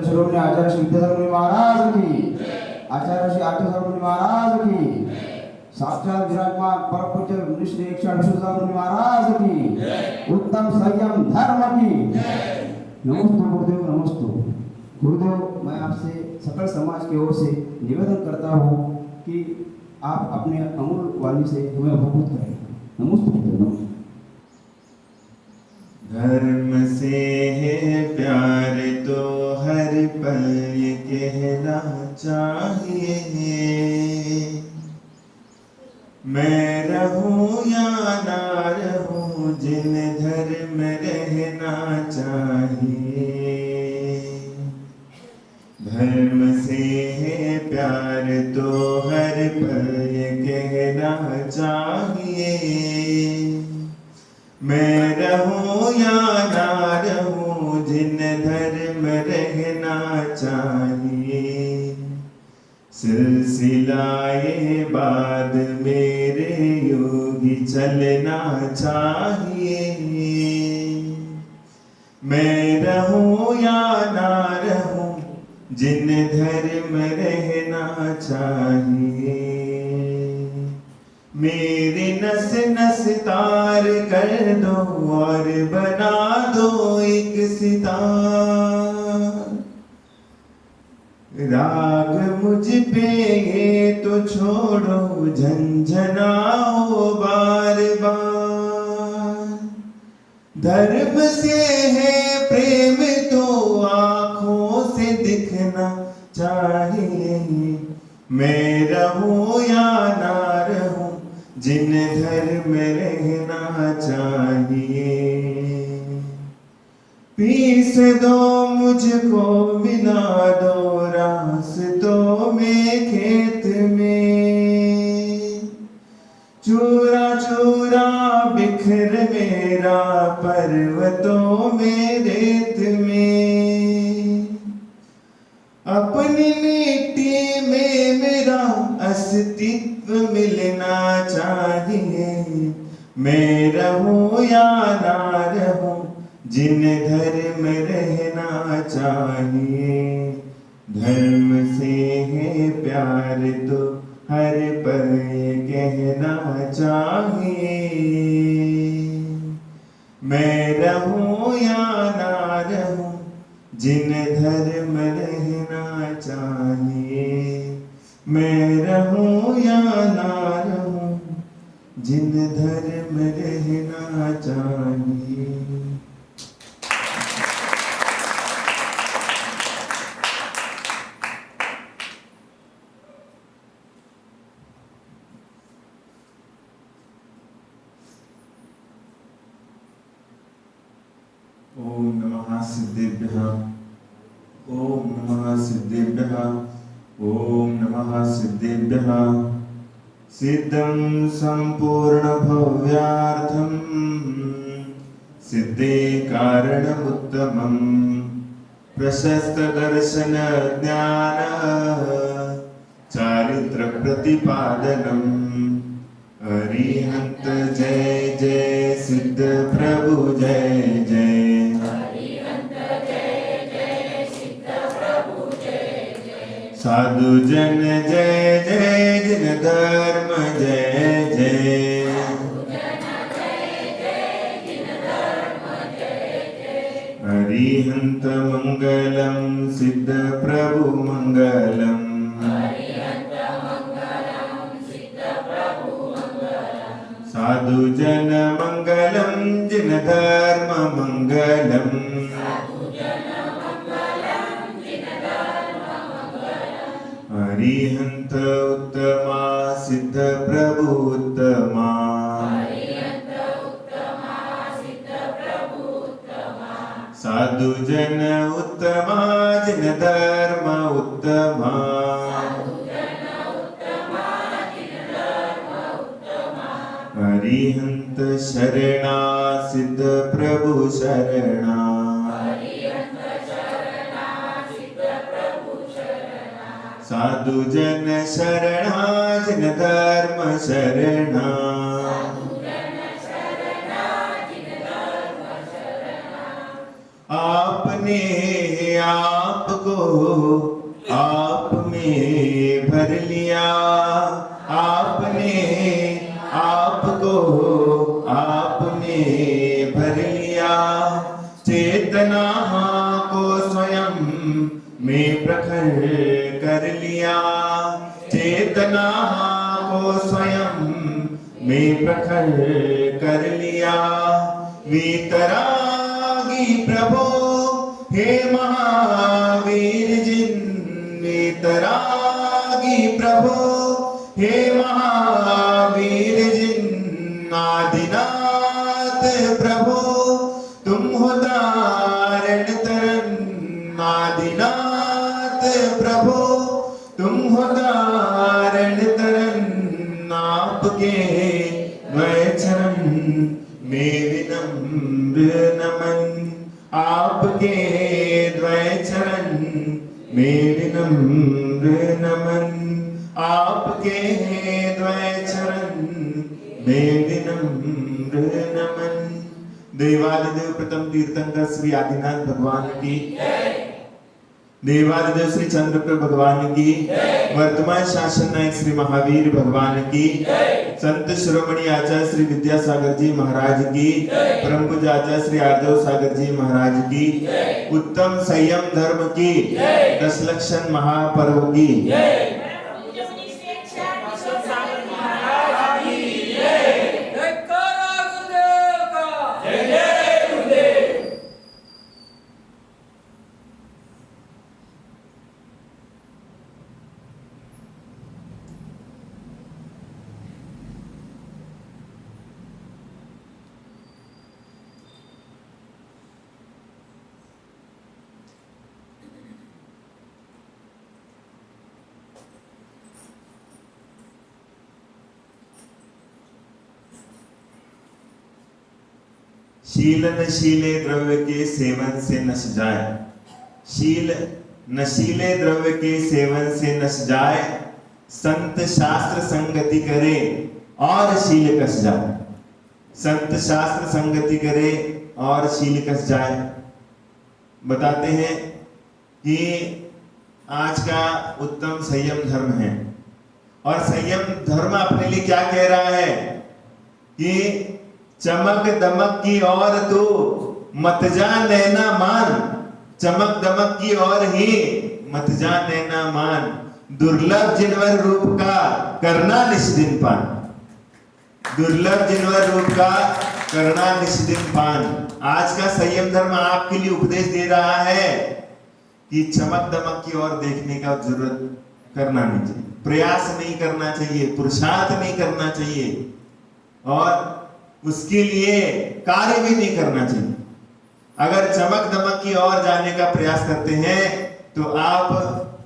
शिरोमणी आचार्य श्री विद्याधर मुनि महाराज की, आचार्य श्री आठवले मुनि महाराज की, साक्षात विराजमान परम पूज्य मुनि श्री 128 मुनि महाराज की, उत्तम संयम धर्म की। नमस्ते गुरुदेव, नमस्ते गुरुदेव। मैं आपसे सकल समाज की ओर से निवेदन करता हूँ कि आप अपने अमूल्य वाणी से हमें अभिभूत करें। नमस्ते गुरुदेव, नमस्ते। धर्म से है प्यार तो हर पल ये कहना चाहिए, मैं रहूं या ना रहूं जिन धर्म रहना चाहिए। धर्म से है प्यार तो हर पल ये कहना चाहिए, मैं रहूं या ना रहूं जिन धर्म रहना चाहिए। सिलसिलाए बाद मेरे योगी चलना चाहिए, मैं रहूं या ना रहूं जिन धर्म रहना चाहिए। मेरी नस नस तार कर दो और बना दो एक सितार। राग मुझ पे ये तो छोड़ो झंझनाओ बार बार। धर्म से है प्रेम तो आँखों से दिखना चाहिए, मैं रहूं या ना रहूं जिन धर्म रहना चाहिए। पीस दो मुझको मिला दो रास्तों में खेत में, चूरा चूरा बिखर मेरा पर्वतों में रेत में। अपनी मिट्टी में मेरा अस्तित्व मिलना चाहिए, मैं रहूं या ना रहूं जिन धर्म रहना चाहिए। धर्म से है प्यार तो हर पल कहना चाहिए, मैं रहूं या ना रहूं जिन धर्म रहना चाहिए, मैं रहूं या ना रहूं जिन धर्म रहना चाहिए। ओम नमः सिद्धेभ्यः, ओम नमः सिद्धेभ्यः, ओम नमः सिद्धेभ्यः। सिद्धं संपूर्ण भव्यार्थं सिद्धे कारणमुत्तमं, प्रशस्त दर्शन ज्ञान चारित्र प्रतिपादनम्। अरिहंत जय जय सिद्ध प्रभु जय जय, साधु जन जय जय जिन धर्म जय जय। अरिहंत मंगलम सिद्ध प्रभु मंगलम, साधु जन मंगलम जिन धर्म मंगलम। अरिहंत उत्तमा सिद्ध प्रभु उत्तमा, साधु जन उत्तमा जिन धर्म उत्तमा। अरिहंत शरणा सिद्ध प्रभु शरणा, साधु जन शरणा जिन धर्म शरणा। आपने आपको आपको आप में भर लिया, आपने आपको आप में भर लिया, चेतना को स्वयं में प्रखर कर लिया, चेतना को स्वयं में प्रखर कर लिया। वीतरागी प्रभो हे महावीर जिन, वीतरागी प्रभो हे महावीर जिन, आदिनाथ प्रभो तुम हो तारण तरन, आदिनाथ प्रभो तुम हो तारण तरन, आपके वचन में विनम्र नमन, आपके द्वय चरण में विनम्र नमन, आपके द्वय चरण में विनम्र नमन। देवादिदेव प्रथम तीर्थंकर श्री आदिनाथ भगवान की, देवादिदेव श्री चंद्रप्रभ भगवान की, वर्तमान शासन नायक श्री महावीर भगवान की, संत शिरोमणि आचार्य श्री विद्यासागर जी महाराज की, परम पूज्य आचार्य श्री आर्जव सागर जी महाराज की, उत्तम संयम धर्म की, 10 लक्षण महापर्व की। शील नशीले द्रव्य के सेवन से नश जाए, शील नशीले द्रव्य के सेवन से नश जाए, संत शास्त्र संगति करे और शील कस जाए, संत शास्त्र संगति करे और शील कस जाए। बताते हैं कि आज का उत्तम संयम धर्म है, और संयम धर्म अपने लिए क्या कह रहा है कि चमक दमक की और तू मत जा नैना मान, चमक दमक की और ही मत जा नैना मान, दुर्लभ जिनवर रूप का करना निष्दिन पान, दुर्लभ जिनवर रूप का करना निष्दिन पान। आज का संयम धर्म आपके लिए उपदेश दे रहा है कि चमक दमक की ओर देखने का जरूरत करना नहीं चाहिए, प्रयास नहीं करना चाहिए, पुरुषार्थ नहीं करना चाहिए, और उसके लिए कार्य भी नहीं करना चाहिए। अगर चमक दमक की ओर जाने का प्रयास करते हैं तो आप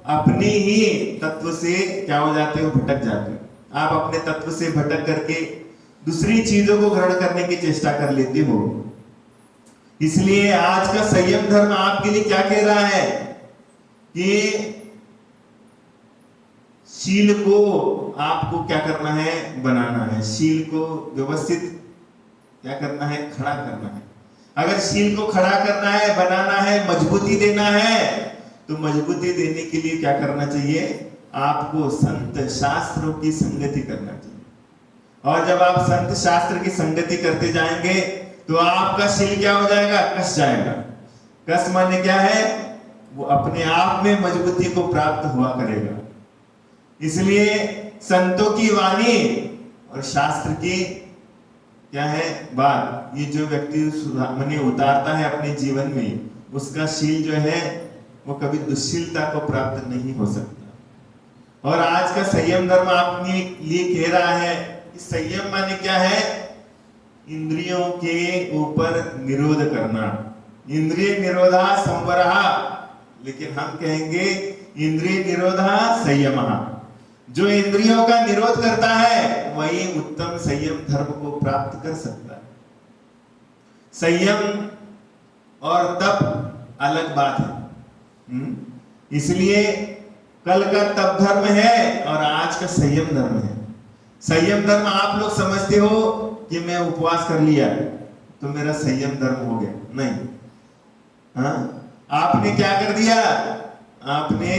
अपनी ही तत्व से क्या हो जाते हो, भटक जाते हो। आप अपने तत्व से भटक करके दूसरी चीजों को ग्रहण करने की चेष्टा कर लेते हो। इसलिए आज का संयम धर्म आपके लिए क्या कह रहा है कि शील को आपको क्या करना है, बनाना है, शील को व्यवस्थित क्या करना है, खड़ा करना है। अगर शील को खड़ा करना है, बनाना है, मजबूती देना है, तो मजबूती देने के लिए क्या करना चाहिए, आपको संत शास्त्रों की संगति करना चाहिए। और जब आप संत शास्त्र की संगति करते जाएंगे तो आपका शील क्या हो जाएगा, कस जाएगा। कस माने क्या है, वो अपने आप में मजबूती को प्राप्त हुआ करेगा। इसलिए संतों की वाणी और शास्त्र की क्या है बात, ये जो व्यक्ति मने उतारता है अपने जीवन में, उसका शील जो है वो कभी दुश्शीलता को प्राप्त नहीं हो सकता। और आज का संयम धर्म आपके लिए कह रहा है कि संयम माने क्या है, इंद्रियों के ऊपर निरोध करना, इंद्रिय निरोधा संवरहा, लेकिन हम कहेंगे इंद्रिय निरोधा संयमः। जो इंद्रियों का निरोध करता है वही उत्तम संयम धर्म को प्राप्त कर सकता है। संयम और तप अलग बात है। इसलिए कल का तप धर्म है और आज का संयम धर्म है। संयम धर्म आप लोग समझते हो कि मैं उपवास कर लिया तो मेरा संयम धर्म हो गया, नहीं। हाँ, आपने क्या कर दिया, आपने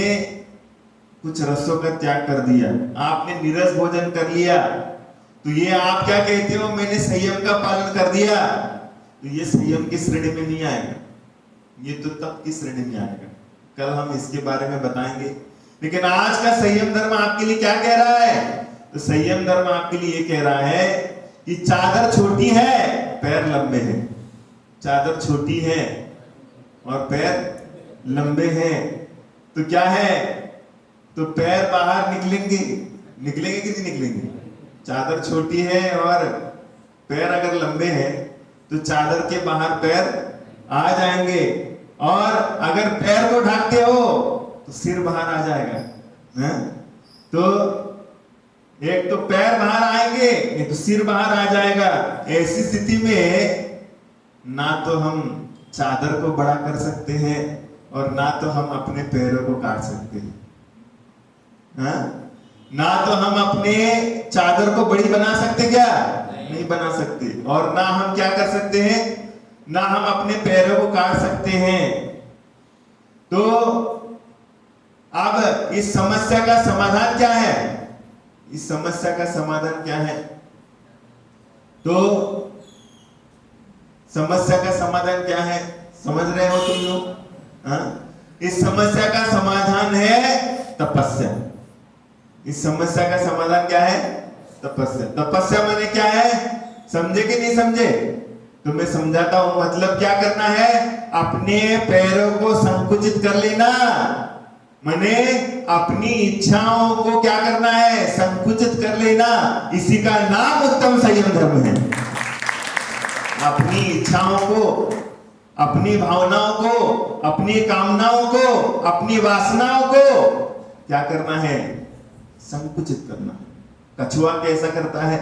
कुछ रसों का त्याग कर दिया, आपने नीरस भोजन कर लिया, तो ये आप क्या कहते हो, मैंने संयम का पालन कर दिया। तो ये संयम की श्रेणी में नहीं आएगा, ये तो तप की श्रेणी में आएगा। कल हम इसके बारे में बताएंगे। लेकिन आज का संयम धर्म आपके लिए क्या कह रहा है? तो संयम धर्म आपके लिए ये कह रहा है कि चादर छोटी है, पैर लंबे हैं। चादर छोटी है और पैर लंबे हैं, तो क्या है, तो पैर बाहर निकलेंगे, निकलेंगे कि नहीं निकलेंगे? चादर छोटी है और पैर अगर लंबे हैं तो चादर के बाहर पैर आ जाएंगे, और अगर पैर को ढकते हो तो सिर बाहर आ जाएगा, है? तो एक तो पैर बाहर आएंगे, नहीं तो सिर बाहर आ जाएगा। ऐसी स्थिति में ना तो हम चादर को बड़ा कर सकते हैं और ना तो हम अपने पैरों को काट सकते हैं, हाँ? ना तो हम अपने चादर को बड़ी बना सकते, क्या नहीं बना सकते, और ना हम क्या कर सकते हैं, ना हम अपने पैरों को काट सकते हैं। तो अब इस समस्या का समाधान क्या है? इस समस्या का समाधान क्या है? तो समस्या का समाधान क्या है, समझ रहे हो तुम लोग? हाँ? इस समस्या का समाधान है तपस्या। इस समस्या का समाधान क्या है? तपस्या। तपस्या माने क्या है, समझे कि नहीं समझे? तो मैं समझाता हूं। मतलब क्या करना है, अपने पैरों को संकुचित कर लेना, माने अपनी इच्छाओं को क्या करना है, संकुचित कर लेना। इसी का नाम उत्तम संयम धर्म है। अपनी इच्छाओं को, अपनी भावनाओं को, अपनी कामनाओं को, अपनी वासनाओं को क्या करना है, संकुचित करना। कछुआ कैसा करता है,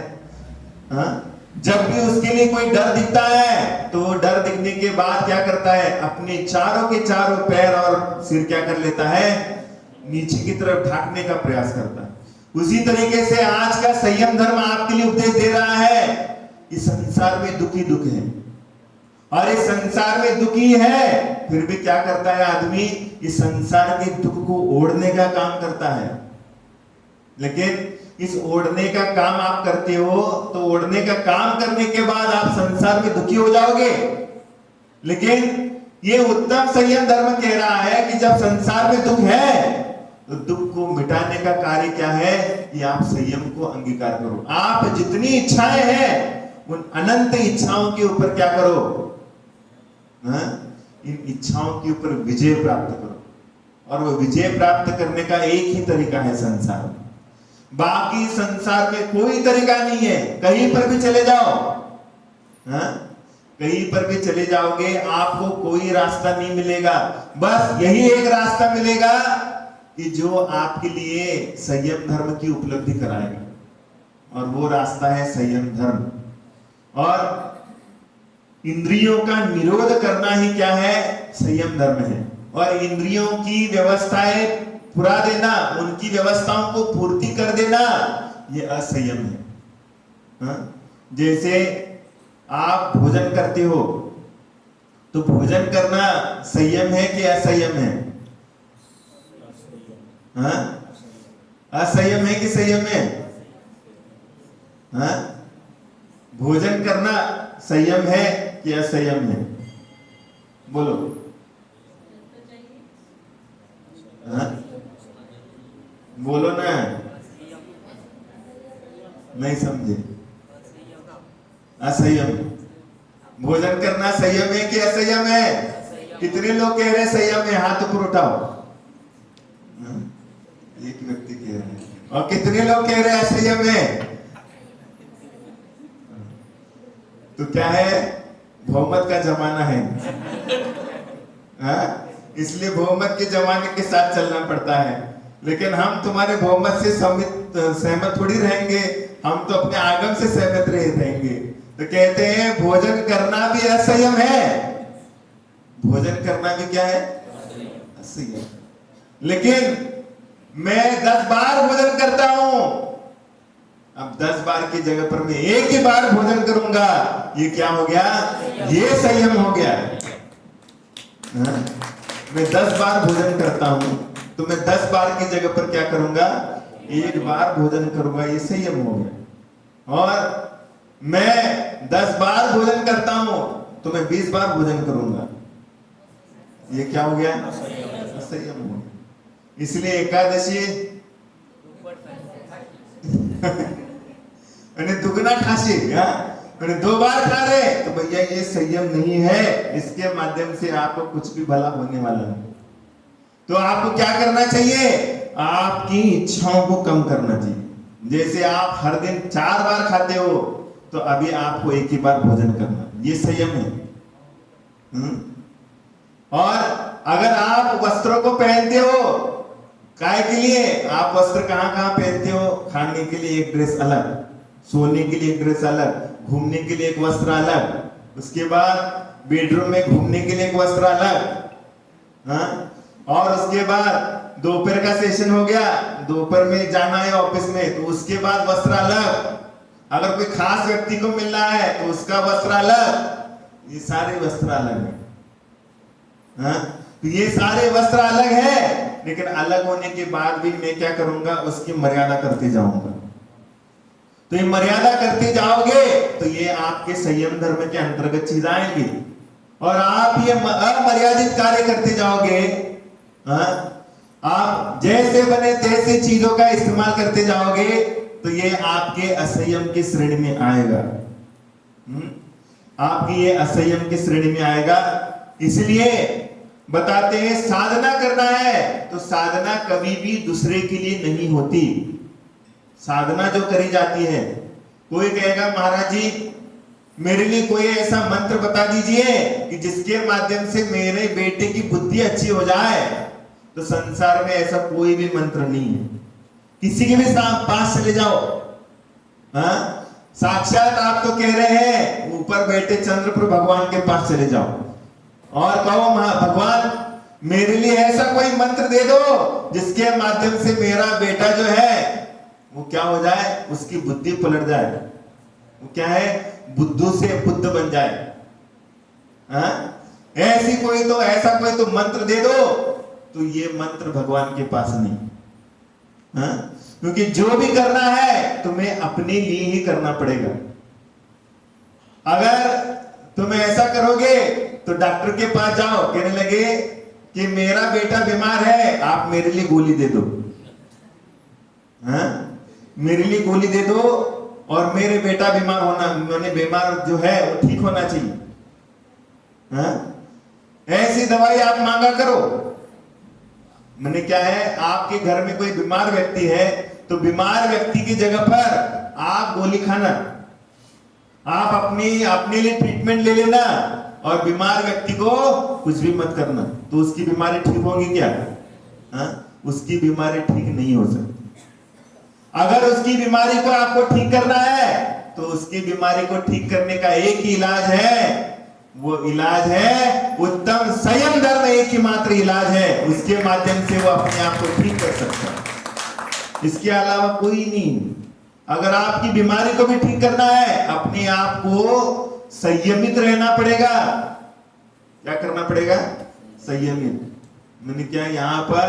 हाँ? जब भी उसके लिए कोई डर दिखता है तो वो डर दिखने के बाद क्या करता है, अपने चारों के चारों पैर और सिर क्या कर लेता है, नीचे की तरफ ढांकने का प्रयास करता है। उसी तरीके से आज का संयम धर्म आपके लिए उपदेश दे रहा है कि संसार में दुख ही दुख है, और इस संसार में दुखी है, फिर भी क्या करता है आदमी, इस संसार के दुख को ओढ़ने का काम करता है। लेकिन इस ओढ़ने का काम आप करते हो तो ओढ़ने का काम करने के बाद आप संसार में दुखी हो जाओगे। लेकिन ये उत्तम संयम धर्म कह रहा है कि जब संसार में दुख है तो दुख को मिटाने का कार्य क्या है, कि आप संयम को अंगीकार करो। आप जितनी इच्छाएं हैं उन अनंत इच्छाओं के ऊपर क्या करो, हाँ? इन इच्छाओं के ऊपर विजय प्राप्त करो। और वो विजय प्राप्त करने का एक ही तरीका है संसार में, बाकी संसार में कोई तरीका नहीं है। कहीं पर भी चले जाओ, हाँ? कहीं पर भी चले जाओगे आपको कोई रास्ता नहीं मिलेगा, बस यही एक रास्ता मिलेगा कि जो आपके लिए संयम धर्म की उपलब्धि कराएगा, और वो रास्ता है संयम धर्म। और इंद्रियों का निरोध करना ही क्या है, संयम धर्म है। और इंद्रियों की व्यवस्थाएं पुरा देना, उनकी व्यवस्थाओं को पूर्ति कर देना, ये असंयम है, हाँ? जैसे आप भोजन करते हो तो भोजन करना संयम है कि असंयम है, हाँ? असंयम है कि संयम है, हाँ? भोजन करना संयम है कि असंयम है, बोलो, हाँ? बोलो ना, नहीं समझे? असंयम। भोजन करना संयम है कि असंयम है? कितने लोग कह रहे हैं संयम है, हाथ ऊपर उठाओ। एक व्यक्ति कह रहे हैं, और कितने लोग कह रहे हैं असंयम है? तो क्या है, बहुमत का जमाना है, हाँ? इसलिए बहुमत के जमाने के साथ चलना पड़ता है। लेकिन हम तुम्हारे बहुमत से सहमत थोड़ी रहेंगे, हम तो अपने आगम से सहमत रहेंगे। तो कहते हैं भोजन करना भी असंयम है, भोजन करना भी क्या है, असंयम। लेकिन मैं 10 बार भोजन करता हूं, अब 10 बार की जगह पर मैं एक ही बार भोजन करूंगा, ये क्या हो गया, ये संयम हो गया, हाँ? मैं 10 बार भोजन करता हूं तो मैं 10 बार की जगह पर क्या करूंगा, 1 बार भोजन करूंगा, ये संयम हो गया। और मैं 10 बार भोजन करता हूं तो मैं 20 बार भोजन करूंगा, ये क्या हो गया, संयम हो गया। इसलिए एकादशी दुगना खासी, मैंने 2 बार खा रहे तो भैया ये संयम नहीं है, इसके माध्यम से आपको कुछ भी भला होने वाला नहीं। तो आपको क्या करना चाहिए, आपकी इच्छाओं को कम करना चाहिए। जैसे आप हर दिन 4 बार खाते हो तो अभी आपको 1 ही बार भोजन करना, ये संयम है। और अगर आप वस्त्रों को पहनते हो, काय के लिए आप वस्त्र कहां कहां पहनते हो, खाने के लिए एक ड्रेस अलग, सोने के लिए एक ड्रेस अलग, घूमने के लिए एक वस्त्र अलग, उसके बाद बेडरूम में घूमने के लिए एक वस्त्र अलग, और उसके बाद दोपहर का सेशन हो गया, दोपहर में जाना है ऑफिस में तो उसके बाद वस्त्र अलग, अगर कोई खास व्यक्ति को मिलना है तो उसका वस्त्र अलग, ये सारे वस्त्र अलग है। तो ये सारे वस्त्र अलग है, लेकिन अलग होने के बाद भी मैं क्या करूंगा, उसकी मर्यादा करते जाऊंगा। तो ये मर्यादा करते जाओगे तो ये आपके संयम धर्म के अंतर्गत चीज आएंगी, और आप ये अमर्यादित कार्य करते जाओगे, आप जैसे बने तैसे चीजों का इस्तेमाल करते जाओगे तो ये आपके असंयम की श्रेणी में आएगा, आपकी ये असंयम की श्रेणी में आएगा। इसलिए बताते हैं साधना करना है तो साधना कभी भी दूसरे के लिए नहीं होती। साधना जो करी जाती है, कोई कहेगा महाराज जी मेरे लिए कोई ऐसा मंत्र बता दीजिए कि जिसके माध्यम से मेरे बेटे की बुद्धि अच्छी हो जाए, तो संसार में ऐसा कोई भी मंत्र नहीं है। किसी के भी पास चले जाओ, साक्षात आप तो कह रहे हैं ऊपर बैठे चंद्रपुर भगवान के पास चले जाओ और कहो भगवान मेरे लिए ऐसा कोई मंत्र दे दो जिसके माध्यम से मेरा बेटा जो है वो क्या हो जाए, उसकी बुद्धि पलट जाए, वो क्या है, बुद्धू से बुद्ध बन जाए। ऐसा कोई तो मंत्र दे दो, तो ये मंत्र भगवान के पास नहीं। क्योंकि जो भी करना है तुम्हें अपने लिए ही करना पड़ेगा। अगर तुम ऐसा करोगे तो डॉक्टर के पास जाओ, कहने लगे कि मेरा बेटा बीमार है, आप मेरे लिए गोली दे दो, मेरे लिए गोली दे दो और मेरे बेटा बीमार होना, मैंने बीमार जो है वो ठीक होना चाहिए। ऐसी दवाई आप मांगा करो। मैंने क्या है, आपके घर में कोई बीमार व्यक्ति है तो बीमार व्यक्ति की जगह पर आप गोली खाना, आप अपने लिए ट्रीटमेंट ले लेना और बीमार व्यक्ति को कुछ भी मत करना, तो उसकी बीमारी ठीक होगी क्या? उसकी बीमारी ठीक नहीं हो सकती। अगर उसकी बीमारी को आपको ठीक करना है तो उसकी बीमारी को ठीक करने का एक ही इलाज है, वो इलाज है उत्तम संयम धर्म, एक ही मात्र इलाज है, उसके माध्यम से वो अपने आप को ठीक कर सकता है, इसके अलावा कोई नहीं। अगर आपकी बीमारी को भी ठीक करना है, अपने आप को संयमित रहना पड़ेगा। क्या करना पड़ेगा? संयमित। मैंने क्या यहां पर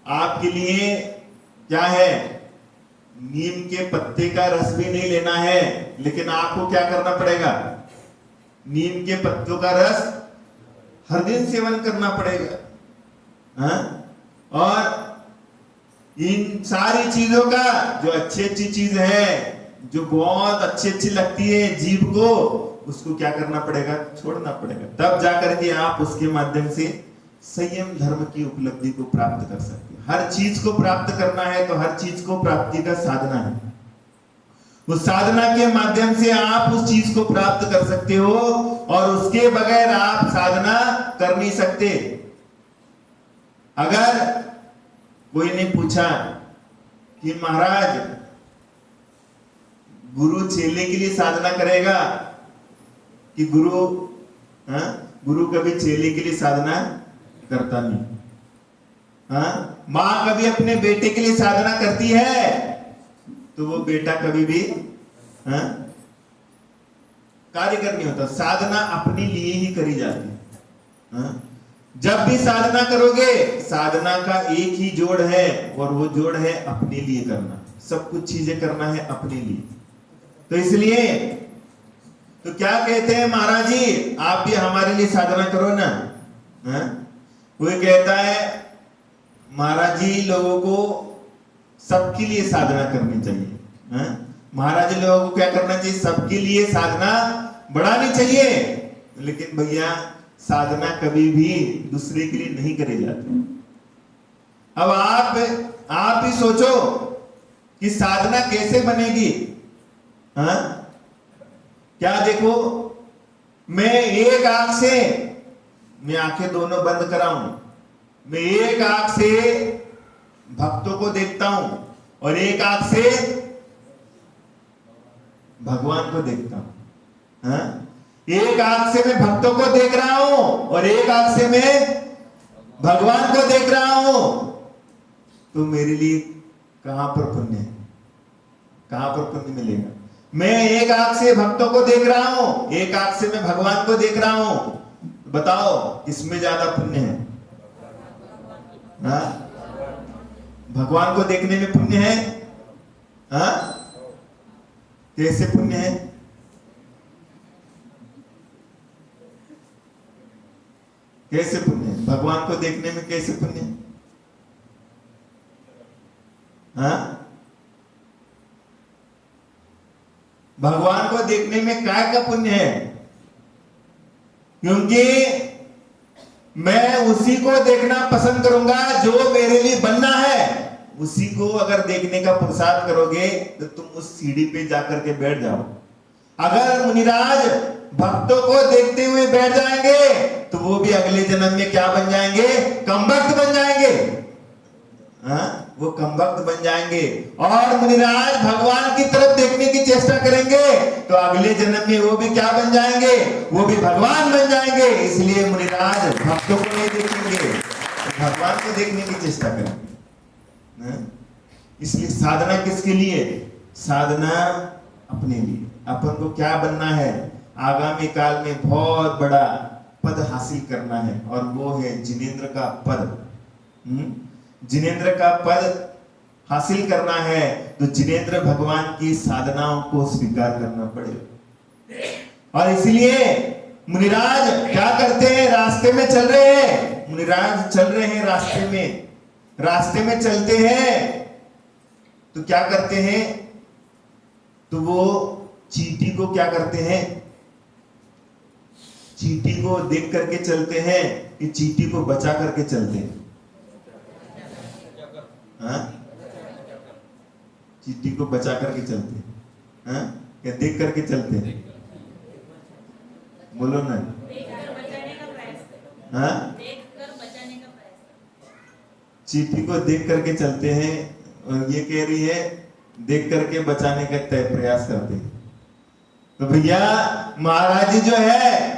आपके लिए क्या है, नीम के पत्ते का रस भी नहीं लेना है, लेकिन आपको क्या करना पड़ेगा, नीम के पत्तों का रस हर दिन सेवन करना पड़ेगा। और इन सारी चीजों का जो अच्छी चीज है, जो बहुत अच्छी लगती है जीभ को, उसको क्या करना पड़ेगा, छोड़ना पड़ेगा। तब जाकर के आप उसके माध्यम से संयम धर्म की उपलब्धि को प्राप्त कर सकते हैं। हर चीज को प्राप्त करना है तो हर चीज को प्राप्ति का साधना है, उस साधना के माध्यम से आप उस चीज को प्राप्त कर सकते हो, और उसके बगैर आप साधना कर नहीं सकते। अगर कोई ने पूछा कि महाराज गुरु चेले के लिए साधना करेगा कि गुरु कभी चेले के लिए साधना करता नहीं। मां कभी अपने बेटे के लिए साधना करती है तो वो बेटा कभी भी कारीगर नहीं होता। साधना अपने लिए ही करी जाती है। जब भी साधना करोगे, साधना का एक ही जोड़ है, और वो जोड़ है अपने लिए करना। सब कुछ चीजें करना है अपने लिए। तो इसलिए तो क्या कहते हैं महाराज जी, आप भी हमारे लिए साधना करो ना। कोई कहता है महाराज जी लोगों को सबके लिए साधना करनी चाहिए। महाराज जी लोगों को क्या करना चाहिए? सबके लिए साधना बढ़ानी चाहिए। लेकिन भैया साधना कभी भी दूसरे के लिए नहीं करी जाती। अब आप ही सोचो कि साधना कैसे बनेगी। क्या देखो, मैं एक आंख से, मैं आंखें दोनों बंद कराऊं, मैं एक आंख से भक्तों को देखता हूं और एक आंख से भगवान को देखता हूं। एक आंख से मैं भक्तों को देख रहा हूं और एक आंख से मैं भगवान को देख रहा हूं। तो मेरे लिए कहां पर पुण्य है? कहां पर पुण्य मिलेगा? मैं एक आंख से भक्तों को देख रहा हूं, एक आंख से मैं भगवान को देख रहा हूं। बताओ किसमें ज्यादा पुण्य है? भगवान को देखने में पुण्य है। कैसे पुण्य है? कैसे पुण्य है? भगवान को देखने में कैसे पुण्य है? भगवान को देखने में क्या का पुण्य है? क्योंकि मैं उसी को देखना पसंद करूंगा जो मेरे लिए बनना है। उसी को अगर देखने का पुरुषार्थ करोगे तो तुम उस सीढ़ी पे जाकर के बैठ जाओ। अगर मुनिराज भक्तों को देखते हुए बैठ जाएंगे तो वो भी अगले जन्म में क्या बन जाएंगे? कमबख्त बन जाएंगे। वो कमबख्त बन जाएंगे। और मुनिराज भगवान की तरफ देखने की चेष्टा करेंगे तो अगले जन्म में वो भी क्या बन जाएंगे? वो भी भगवान बन जाएंगे। इसलिए मुनिराज भक्तों को नहीं देखेंगे, भगवान को देखने की चेष्टा करेंगे। इसलिए साधना किसके लिए? साधना अपने लिए। अपन को क्या बनना है? आगामी काल में बहुत बड़ा पद हासिल करना है और वो है जिनेंद्र का पद। जिनेंद्र का पद हासिल करना है तो जिनेंद्र भगवान की साधनाओं को स्वीकार करना पड़ेगा। और इसलिए मुनिराज क्या करते हैं? रास्ते में चल रहे हैं। मुनिराज चल रहे हैं रास्ते में चलते हैं तो क्या करते हैं? तो वो चींटी को क्या करते हैं? चींटी को देख करके चलते हैं कि चींटी को बचा करके चलते हैं। चींटी को बचा करके चलते हैं क्या देख करके चलते हैं? बोलो ना। चींटी को देख करके चलते हैं और ये कह रही है देख करके बचाने का तय प्रयास करते हैं। तो भैया महाराज जी जो है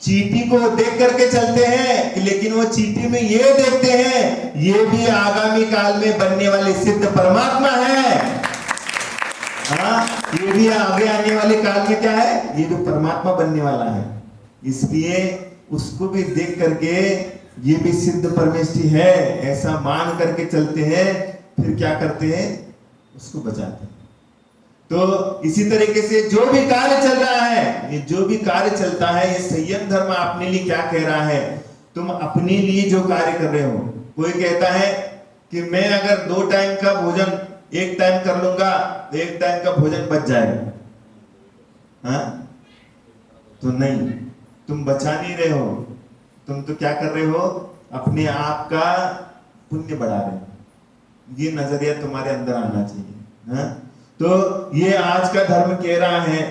चींटी को देख करके चलते हैं, लेकिन वो चींटी में ये देखते हैं ये भी आगामी काल में बनने वाले सिद्ध परमात्मा है। ये भी आगे आने वाले काल में क्या है? ये भी परमात्मा बनने वाला है। इसलिए उसको भी देख करके ये भी सिद्ध परमेष्ठी है ऐसा मान करके चलते हैं। फिर क्या करते हैं? उसको बचाते हैं। तो इसी तरीके से जो भी कार्य चल रहा है, ये जो भी कार्य चलता है, ये संयम धर्म अपने लिए क्या कह रहा है? तुम अपने लिए जो कार्य कर रहे हो। कोई कहता है कि मैं अगर 2 टाइम का भोजन 1 टाइम कर लूंगा तो 1 टाइम का भोजन बच जाएगा। तो नहीं, तुम बचा नहीं रहे हो, तुम तो क्या कर रहे हो? अपने आप का पुण्य बढ़ा रहे हो। ये नजरिया तुम्हारे अंदर आना चाहिए। तो ये आज का धर्म कह रहा है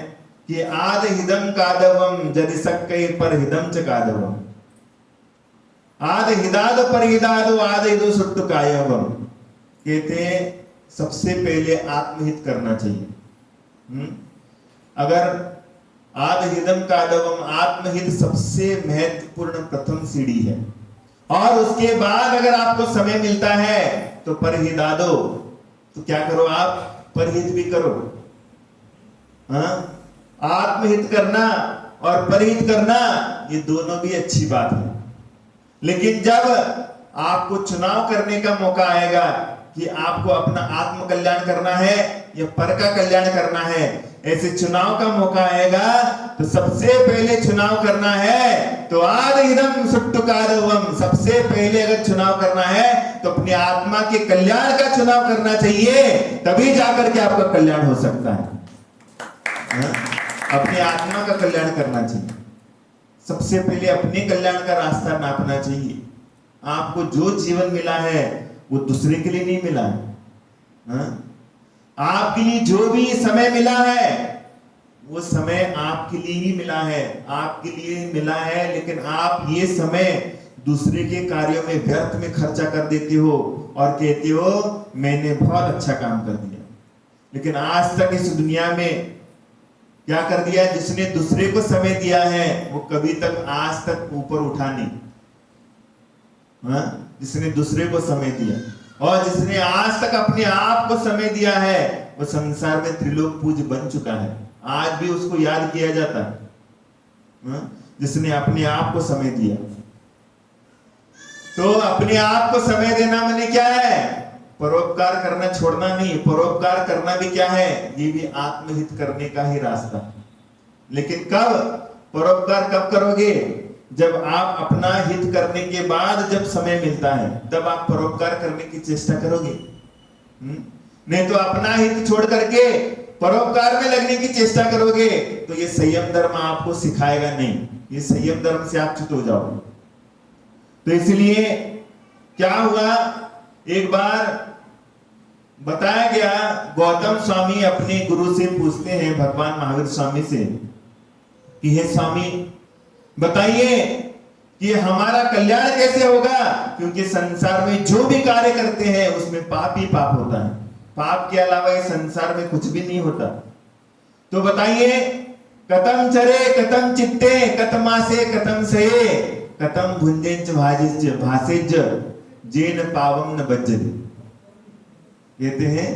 कि आद हिदम कादवम जदि सक्कै पर हिदम च कादवम, आद हिदाद पर हिदादो आद हिदो सुट्टु कायवम। कहते हैं सबसे पहले आत्महित करना चाहिए। अगर आद हिदम कादवम, आत्महित सबसे महत्वपूर्ण प्रथम सीढ़ी है। और उसके बाद अगर आपको समय मिलता है तो परहिदादो, तो क्या करो? आप परहित भी करो। आत्महित करना और परहित करना ये दोनों भी अच्छी बात है। लेकिन जब आपको चुनाव करने का मौका आएगा कि आपको अपना आत्म कल्याण करना है या पर का कल्याण करना है, ऐसे चुनाव का मौका आएगा तो सबसे पहले चुनाव करना है तो आदिदम सुट्टुकारवम, सबसे पहले अगर चुनाव करना है तो अपनी आत्मा के कल्याण का चुनाव करना चाहिए, तभी जाकर के आपका कल्याण हो सकता है। अपनी आत्मा का कल्याण करना चाहिए, सबसे पहले अपने कल्याण का रास्ता नापना चाहिए। आपको जो जीवन मिला है वो दूसरे के लिए नहीं मिला है। आपके लिए जो भी समय मिला है वो समय आपके लिए ही मिला है, आपके लिए मिला है, लेकिन आप ये समय दूसरे के कार्यों में व्यर्थ में खर्चा कर देते हो और कहते हो मैंने बहुत अच्छा काम कर दिया। लेकिन आज तक इस दुनिया में क्या कर दिया, जिसने दूसरे को समय दिया है वो कभी तक आज तक ऊपर उठा नहीं। जिसने दूसरे को समय दिया और जिसने आज तक अपने आप को समय दिया है वो संसार में त्रिलोक पूज्य बन चुका है, आज भी उसको याद किया जाता है, जिसने अपने आप को समय दिया। तो अपने आप को समय देना माने क्या है, परोपकार करना छोड़ना नहीं, परोपकार करना भी क्या है, ये भी आत्महित करने का ही रास्ता। लेकिन कब परोपकार कब करोगे, जब आप अपना हित करने के बाद जब समय मिलता है तब आप परोपकार करने की चेष्टा करोगे। नहीं तो अपना हित छोड़ करके परोपकार में लगने की चेष्टा करोगे तो ये संयम धर्म आपको सिखाएगा नहीं, ये संयम धर्म से आप च्युत हो जाओगे। तो इसलिए क्या हुआ, एक बार बताया गया, गौतम स्वामी अपने गुरु से पूछते हैं, भगवान महावीर स्वामी से, कि हे स्वामी बताइए कि हमारा कल्याण कैसे होगा, क्योंकि संसार में जो भी कार्य करते हैं उसमें पाप ही पाप होता है, पाप के अलावा इस संसार में कुछ भी नहीं होता। तो बताइए, कतम चरे कतम चित्ते कतमासे कतम सये कतम भुंजेच भाजिज भासेज जेन पावम न बज्जति। कहते हैं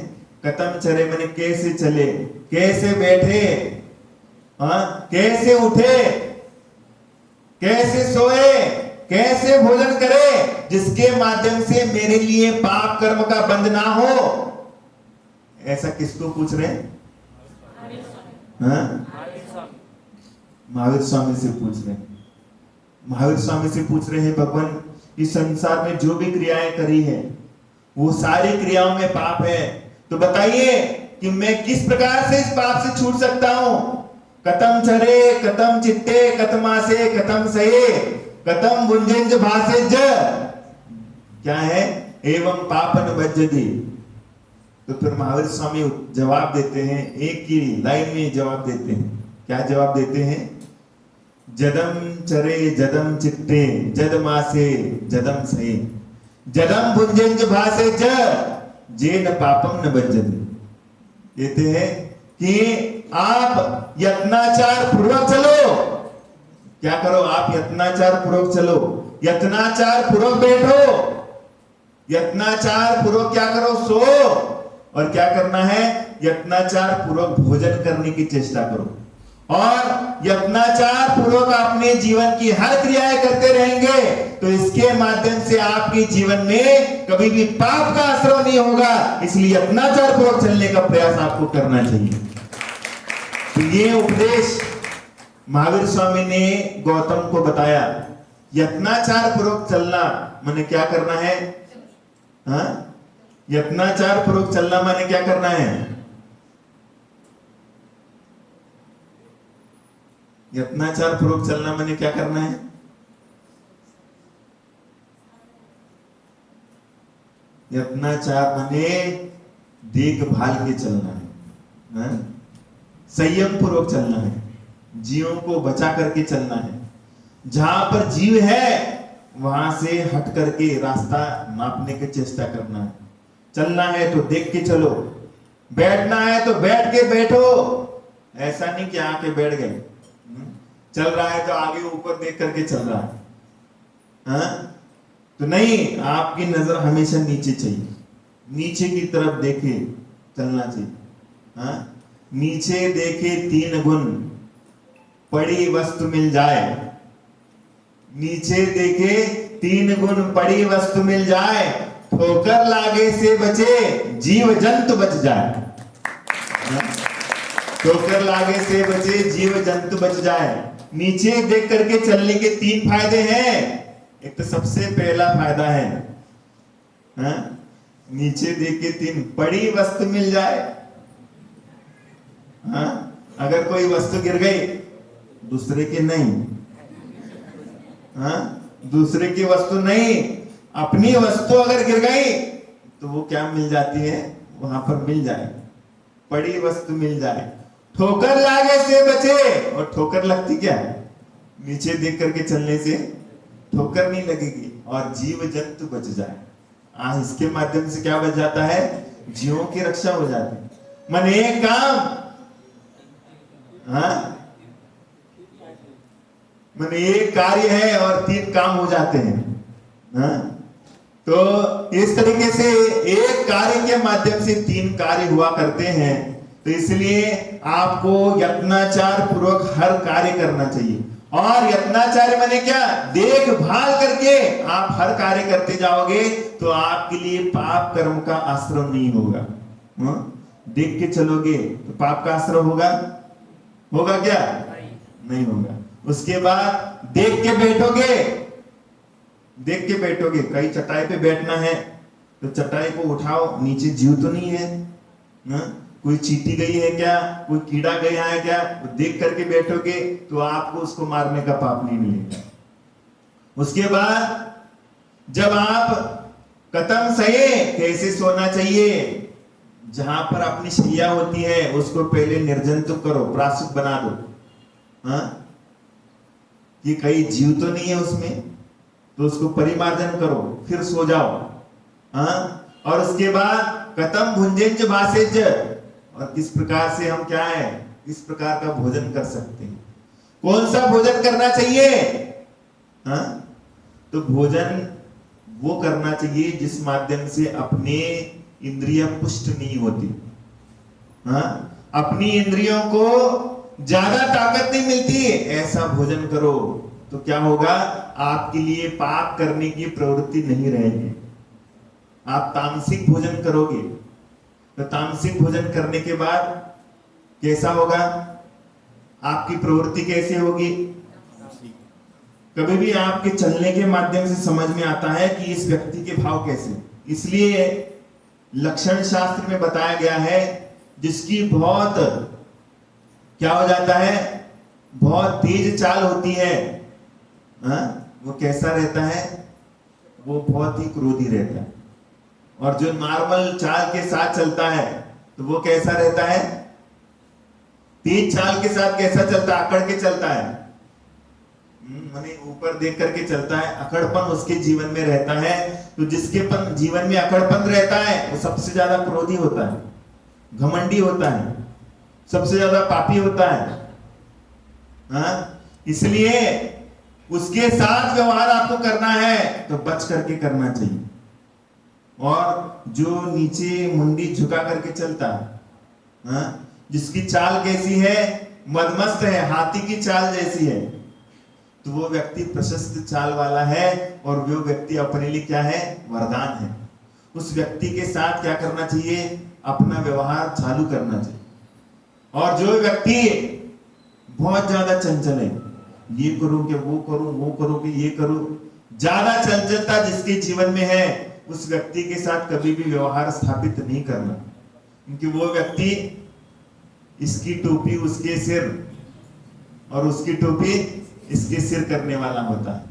कतम चरे माने कैसे चले, कैसे बैठे, कैसे उठे, कैसे सोए, कैसे भोजन करे, जिसके माध्यम से मेरे लिए पाप कर्म का बंध ना हो। ऐसा किसको पूछ रहे हैं? महावीर स्वामी से पूछ रहे हैं। महावीर स्वामी से पूछ रहे हैं, भगवान इस संसार में जो भी क्रियाएं करी है वो सारी क्रियाओं में पाप है, तो बताइए कि मैं किस प्रकार से इस पाप से छूट सकता हूं। कतम चरे कतम चित्ते कतमासे कतम सये कतम भुंजेंज भासेज, क्या है, एवं पापन बज्जति। तो फिर महावीर स्वामी जवाब देते हैं, एक ही लाइन में जवाब देते हैं। क्या जवाब देते हैं? जदम चरे जदम चित्ते जदमासे जदम सये जदम भुंजेंज भासेज जेन पापम न बज्जति। कहते हैं कि आप यत्नाचार पूर्वक चलो। क्या करो? आप यत्नाचार पूर्वक चलो, यत्नाचार पूर्वक बैठो, यत्नाचार पूर्वक क्या करो? सो, और क्या करना है? यत्नाचार पूर्वक भोजन करने की चेष्टा करो, और यत्नाचार पूर्वक अपने जीवन की हर क्रियाएं करते रहेंगे तो इसके माध्यम से आपके जीवन में कभी भी पाप का असर नहीं होगा। इसलिए यत्नाचार पूर्वक चलने का प्रयास आपको करना चाहिए। तो ये उपदेश महावीर स्वामी ने गौतम को बताया। यत्नाचार पूर्वक चलना माने क्या करना है? यत्नाचार पूर्वक चलना माने क्या करना है? यत्नाचार पूर्वक चलना माने क्या करना है? यत्नाचार माने देखभाल के चलना है, संयम पूर्वक चलना है, जीवों को बचा करके चलना है। जहां पर जीव है वहां से हट करके रास्ता नापने की चेष्टा करना है। चलना है तो देख के चलो, बैठना है तो बैठ के बैठो, ऐसा नहीं कि आके बैठ गए। चल रहा है तो आगे ऊपर देख करके चल रहा है, तो नहीं, आपकी नजर हमेशा नीचे चाहिए, नीचे की तरफ देखे चलना चाहिए। नीचे देखे 3 गुण, पड़ी वस्तु मिल जाए। नीचे देखे तीन गुण पड़ी वस्तु मिल जाए, ठोकर लागे से बचे, जीव जंतु बच जाए। ठोकर लागे से बचे, जीव जंतु बच जाए। नीचे देख करके चलने के तीन फायदे हैं। एक तो सबसे पहला फायदा है, हाँ? नीचे देख के तीन, पड़ी वस्तु मिल जाए। हाँ? अगर कोई वस्तु गिर गई, दूसरे की नहीं, हाँ? दूसरे की वस्तु नहीं, अपनी वस्तु अगर गिर गई तो वो क्या मिल जाती है, वहां पर मिल जाए, पड़ी वस्तु मिल जाए। ठोकर लागे से बचे, और ठोकर लगती क्या है, नीचे देख करके चलने से ठोकर नहीं लगेगी, और जीव जंतु बच जाए। इसके माध्यम से क्या बच जाता है, जीवों की रक्षा हो जाती है। मन एक काम, हाँ, मन एक कार्य है और तीन काम हो जाते हैं, हाँ? तो इस तरीके से एक कार्य के माध्यम से तीन कार्य हुआ करते हैं। तो इसलिए आपको यत्नाचार पूर्वक हर कार्य करना चाहिए। और यत्नाचार्य माने क्या, देखभाल करके आप हर कार्य करते जाओगे तो आपके लिए पाप कर्म का आश्रम नहीं होगा। देख के चलोगे तो पाप का आश्रम होगा, होगा क्या, नहीं होगा। उसके बाद देख के बैठोगे, देख के बैठोगे, कहीं चटाई पे बैठना है तो चटाई को उठाओ, नीचे जीव तो नहीं है, कोई चींटी गई है क्या, कोई कीड़ा गया है क्या, देख करके बैठोगे तो आपको उसको मारने का पाप नहीं मिलेगा। उसके बाद जब आप कदम सहे, कैसे सोना चाहिए, जहां पर अपनी शैया होती है उसको पहले निर्जंतुक करो, प्राश्चित बना दो, हाँ? कि कहीं जीव तो नहीं है उसमें, तो उसको परिमार्जन करो, फिर सो जाओ, हाँ? और उसके बाद कतम भुंजेंज भासेज, और किस प्रकार से हम क्या है, किस प्रकार का भोजन कर सकते हैं, कौन सा भोजन करना चाहिए, हाँ? तो भोजन वो करना चाहिए जिस माध्यम से अपने इंद्रियां पुष्ट नहीं होती, हाँ? अपनी इंद्रियों को ज्यादा ताकत नहीं मिलती, ऐसा भोजन करो तो क्या होगा, आपके लिए पाप करने की प्रवृत्ति नहीं रहेगी। आप तामसिक भोजन करोगे तो तामसिक भोजन करने के बाद कैसा होगा, आपकी प्रवृत्ति कैसे होगी, कभी भी आपके चलने के माध्यम से समझ में आता है कि इस व्यक्ति के भाव कैसे। इसलिए लक्षण शास्त्र में बताया गया है, जिसकी बहुत क्या हो जाता है, बहुत तेज चाल होती है, वो कैसा रहता है, वो बहुत ही क्रोधी रहता है। और जो नॉर्मल चाल के साथ चलता है तो वो कैसा रहता है, तेज चाल के साथ कैसा चलता है, अकड़ के चलता है, माने ऊपर देख करके चलता है, अकड़पन उसके जीवन में रहता है। तो जिसके जीवन में अकड़पन रहता है वो सबसे ज्यादा क्रोधी होता है, घमंडी होता है, सबसे ज्यादा पापी होता है, हाँ? इसलिए उसके साथ व्यवहार आपको करना है तो बच करके करना चाहिए। और जो नीचे मुंडी झुका करके चलता है, हाँ? जिसकी चाल कैसी है, मदमस्त है, हाथी की चाल जैसी है, तो वो व्यक्ति प्रशस्त चाल वाला है, और वो व्यक्ति अपने लिए क्या है, वरदान है। उस व्यक्ति के साथ क्या करना चाहिए, अपना व्यवहार चालू करना चाहिए। और जो व्यक्ति बहुत ज्यादा चंचल है, ये करूं कि वो करूं, वो करूं कि ये करूं, ज्यादा चंचलता जिसके जीवन में है, उस व्यक्ति के साथ कभी भी व्यवहार स्थापित नहीं करना, क्योंकि वो व्यक्ति इसकी टोपी उसके सिर और उसकी टोपी इसके सिर करने वाला होता है।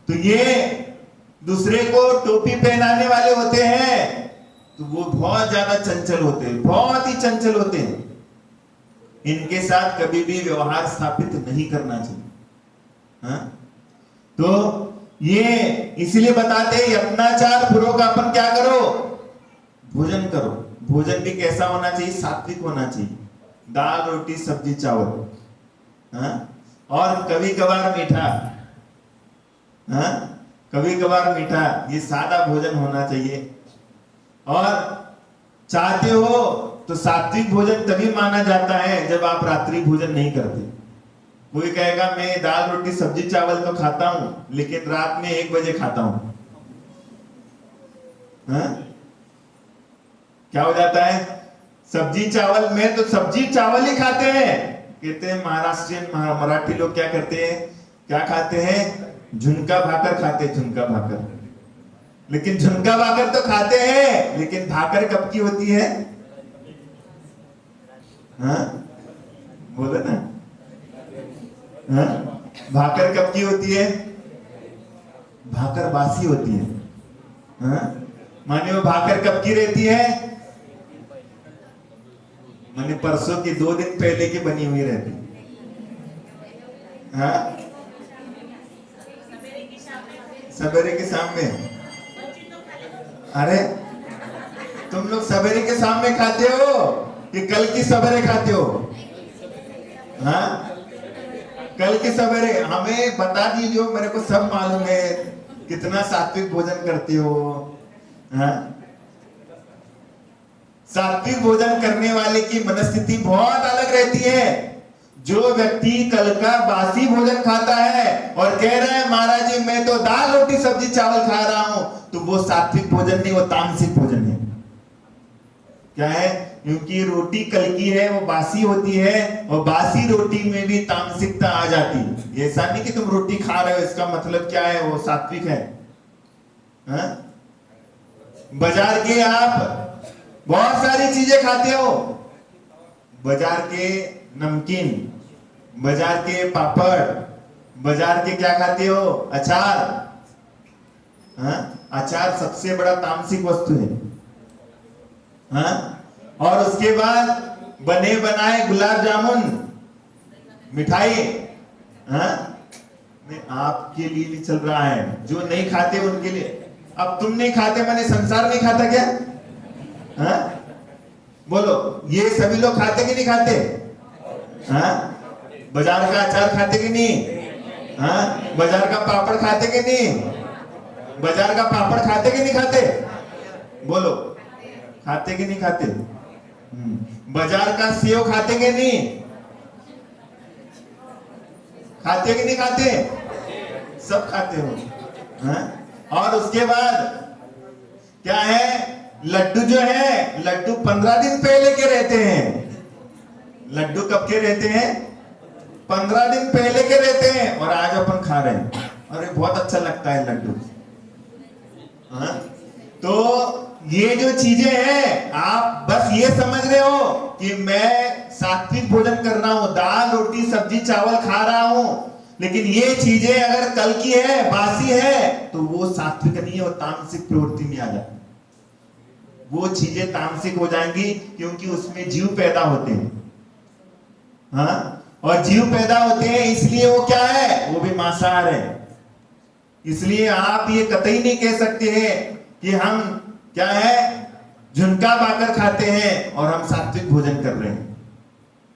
तो ये दूसरे को टोपी पहनाने वाले होते हैं, तो वो बहुत ज्यादा चंचल होते हैं, बहुत ही चंचल होते हैं। इनके साथ कभी भी व्यवहार स्थापित नहीं करना चाहिए, हाँ? तो ये इसलिए बताते हैं यत्नाचार पूर्वक अपन क्या करो, भोजन करो। भोजन भी कैसा होना चाहिए, सात्विक होना चाहिए, दाल रोटी सब्जी चावल, हाँ? और कभी कभार मीठा, हाँ? कभी कभार मीठा, ये सादा भोजन होना चाहिए। और चाहते हो तो सात्विक भोजन तभी माना जाता है जब आप रात्रि भोजन नहीं करते, कोई कहेगा मैं दाल रोटी सब्जी चावल तो खाता हूं लेकिन रात में 1 बजे खाता हूं। हाँ? क्या हो जाता है? सब्जी चावल में तो सब्जी चावल ही खाते हैं। कहते हैं महाराष्ट्रियन मराठी लोग क्या करते हैं, क्या खाते हैं? झुनका भाकर खाते हैं, झुनका भाकर। लेकिन झुनका भाकर तो खाते हैं, लेकिन भाकर कब की होती है? हाँ बोलो ना। हाँ? भाकर कब की होती है? भाकर बासी होती है। हाँ? माने वो भाकर कब की रहती है? माने परसों की 2 दिन पहले की बनी हुई रहती है। हाँ? सवेरे के शाम में। अरे तुम लोग सवेरे के शाम में खाते हो कि कल की सवेरे खाते हो? हाँ? कल की सवेरे। हमें बता दीजिए, मेरे को सब मालूम है कितना सात्विक भोजन करते हो। हाँ? सात्विक भोजन करने वाले की मनस्थिति बहुत अलग रहती है। जो व्यक्ति कल का बासी भोजन खाता है और कह रहा है महाराज जी मैं तो दाल रोटी सब्जी चावल खा रहा हूं, तो वो सात्विक भोजन नहीं, वो तामसिक भोजन है। क्या है? क्योंकि रोटी कल की है, वो बासी होती है, और बासी रोटी में भी तामसिकता आ जाती है। ऐसा नहीं कि तुम रोटी खा रहे हो इसका मतलब क्या है वो सात्विक है। हाँ? बाजार के आप बहुत सारी चीजें खाते हो, बाजार के नमकीन, बाजार के पापड़, बाजार के क्या खाते हो? अचार। हाँ? अचार सबसे बड़ा तामसिक वस्तु है। हाँ? और उसके बाद बने बनाए गुलाब जामुन, मिठाई। हाँ? नहीं, आपके लिए भी चल रहा है, जो नहीं खाते उनके लिए। अब तुम नहीं खाते माने संसार नहीं खाता क्या? हाँ? बोलो, ये सभी लोग खाते कि नहीं खाते? हाँ? बाजार का अचार खाते कि नहीं? हाँ? बाजार का पापड़ खाते कि नहीं? बाजार का पापड़ खाते कि नहीं खाते? बोलो, खाते कि नहीं खाते? बाजार का सेव खाते कि नहीं? खाते कि नहीं खाते? सब खाते हो। हाँ? और उसके बाद क्या है? लड्डू जो है, लड्डू 15 दिन पहले के रहते हैं। लड्डू कब के रहते हैं? 15 दिन पहले के रहते हैं, और आज अपन खा रहे हैं। अरे बहुत अच्छा लगता है लड्डू। हाँ? तो ये जो चीजें हैं, आप बस ये समझ रहे हो कि मैं सात्विक भोजन कर रहा हूं, दाल रोटी सब्जी चावल खा रहा हूं, लेकिन ये चीजें अगर कल की है, बासी है, तो वो सात्विक नहीं है, वो तामसिक प्रवृत्ति में आ जाती है। वो चीजें तामसिक हो जाएंगी क्योंकि उसमें जीव पैदा होते हैं। हाँ? और जीव पैदा होते हैं इसलिए वो क्या है? वो भी मांसाहार है। इसलिए आप ये कतई नहीं कह सकते हैं कि हम क्या है, झुनका भाकर खाते हैं और हम सात्विक भोजन कर रहे हैं।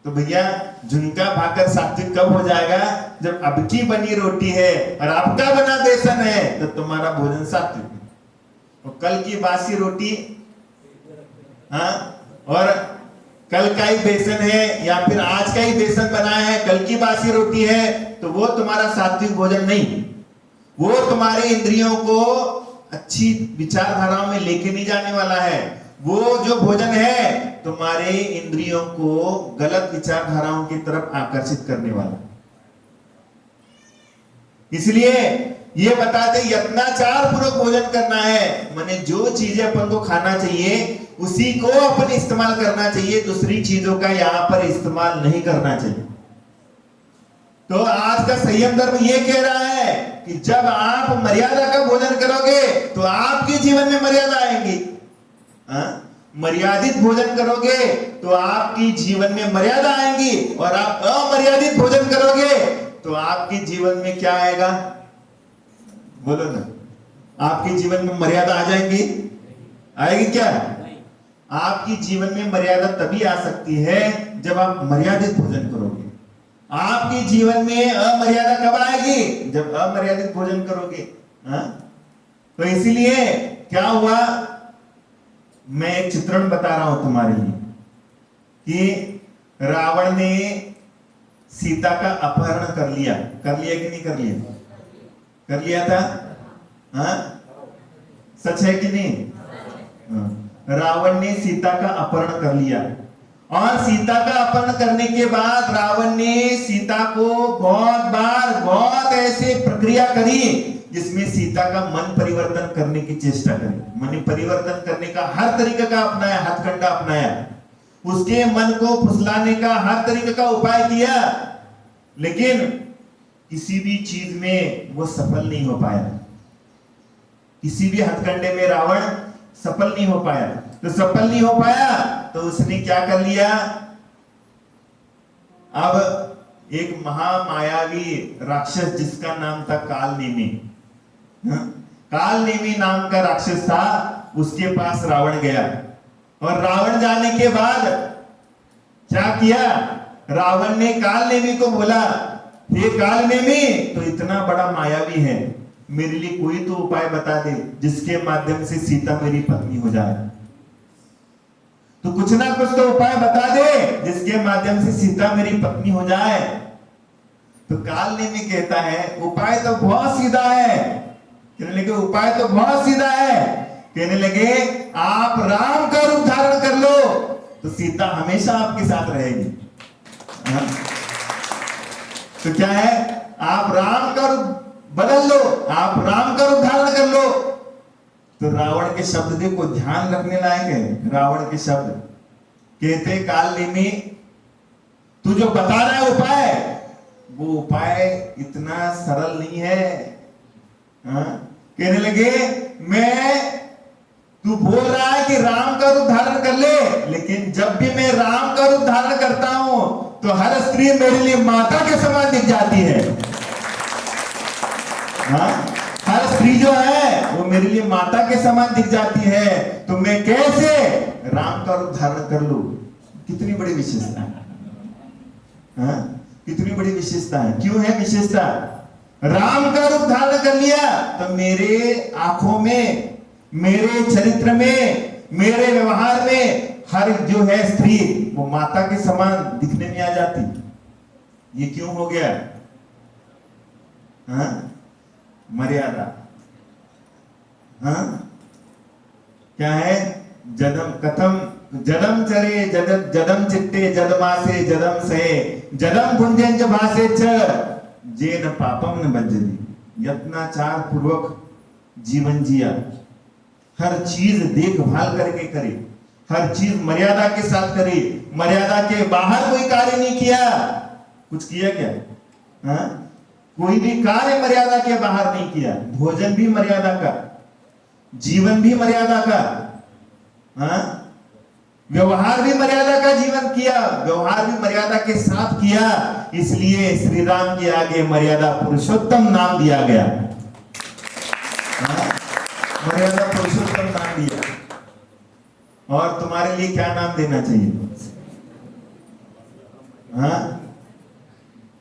तो भैया झुनका भाकर सात्विक कब हो जाएगा? जब अब की बनी रोटी है और आपका बना बेसन है, तो तुम्हारा भोजन सात्विक है। और कल की बासी रोटी, हाँ, और कल का ही बेसन है या फिर आज का ही बेसन बनाया है, कल की बासी रोटी है, तो वो तुम्हारा सात्विक भोजन नहीं। वो तुम्हारे इंद्रियों को अच्छी विचारधाराओं में लेके नहीं जाने वाला है। वो जो भोजन है तुम्हारे इंद्रियों को गलत विचारधाराओं की तरफ आकर्षित करने वाला। इसलिए ये बताते यत्नाचार पूर्वक भोजन करना है, माने जो चीजें अपन को खाना चाहिए उसी को अपन इस्तेमाल करना चाहिए, दूसरी चीजों का यहां पर इस्तेमाल नहीं करना चाहिए। तो आज का संयम धर्म ये कह रहा है कि जब आप मर्यादा का भोजन करोगे तो आपके जीवन में मर्यादा आएंगी। मर्यादित भोजन करोगे तो आपकी जीवन में मर्यादा आएंगी, और आप अमर्यादित भोजन करोगे तो आपके जीवन में क्या आएगा? बोलो ना, आपके जीवन में मर्यादा आ जाएंगी? आएगी क्या? आपकी जीवन में मर्यादा तभी आ सकती है जब आप मर्यादित भोजन करोगे। आपके जीवन में अमर्यादा कब आएगी? जब अमर्यादित भोजन करोगे। तो इसीलिए क्या हुआ, मैं एक चित्रण बता रहा हूं तुम्हारे लिए कि रावण ने सीता का अपहरण कर लिया कि नहीं कर लिया? कर लिया था। हाँ, सच है कि नहीं? हाँ। रावण ने सीता का अपहरण कर लिया और सीता का अपहरण करने के बाद रावण ने सीता को बहुत ऐसे प्रक्रिया करी जिसमें सीता का मन परिवर्तन करने की चेष्टा करी। मन परिवर्तन करने का हर तरीका का अपनाया, हथकंडा अपनाया, उसके मन को फुसलाने का हर तरीके का उपाय किया, लेकिन किसी भी चीज में वो सफल नहीं हो पाया। किसी भी हथकंडे में रावण सफल नहीं हो पाया। तो सफल नहीं हो पाया तो उसने क्या कर लिया? अब एक महामायावी राक्षस जिसका नाम था कालनेमी, कालनेमी नाम का राक्षस था, उसके पास रावण गया और रावण जाने के बाद क्या किया? रावण ने कालनेमी को बोला, हे कालनेमी, तो इतना बड़ा मायावी है, मेरे लिए कोई तो उपाय बता दे जिसके माध्यम से सीता मेरी पत्नी हो जाए। तो कुछ ना कुछ तो उपाय बता दे जिसके माध्यम से सीता मेरी पत्नी हो जाए। तो कालनेमी कहता है, उपाय तो बहुत सीधा है। कहने लगे, उपाय तो बहुत सीधा है। कहने लगे, आप राम का रूप धारण कर लो तो सीता हमेशा आपके साथ रहेगी। हाँ? तो क्या है? आप राम का रूप बदल लो, आप राम का रूप धारण कर लो। तो रावण के शब्द देखो, ध्यान रखने लायक है। रावण के शब्द कहते, कालनेमी, तू जो बता रहा है उपाय, वो उपाय इतना सरल नहीं है। हाँ? कहने लगे, तू बोल रहा है कि राम का रूप धारण कर ले, लेकिन जब भी मैं राम का रूप धारण करता हूं तो हर स्त्री मेरे लिए माता के समान दिख जाती है। हाँ? हर स्त्री जो है वो मेरे लिए माता के समान दिख जाती है, तो मैं कैसे राम का रूप धारण कर लूं? कितनी बड़ी विशेषता है। हाँ? कितनी बड़ी विशेषता है। क्यों है विशेषता? राम का रूप धारण कर लिया तो मेरे आंखों में, मेरे चरित्र में, मेरे व्यवहार में हर जो है स्त्री वो माता के समान दिखने में आ जाती। ये क्यों हो गया? हाँ? मर्यादा। हाँ? क्या है? जदम चरे जदम चित्ते जदमासे जदम सहे जदम पुंजंज भासे जेन पापम न बंजनी। यत्नाचार पूर्वक जीवन जिया, हर चीज देखभाल करके करे, हर चीज मर्यादा के साथ करे, मर्यादा के बाहर कोई कार्य नहीं किया। कुछ किया क्या? हाँ? कोई भी कार्य मर्यादा के बाहर नहीं किया। भोजन भी मर्यादा का, जीवन भी मर्यादा का, हाँ? व्यवहार भी मर्यादा का जीवन किया, व्यवहार भी मर्यादा के साथ किया। इसलिए श्री राम के आगे मर्यादा पुरुषोत्तम नाम दिया गया। हाँ? मर्यादा पुरुषोत्तम नाम दिया। और तुम्हारे लिए क्या नाम देना चाहिए? हाँ?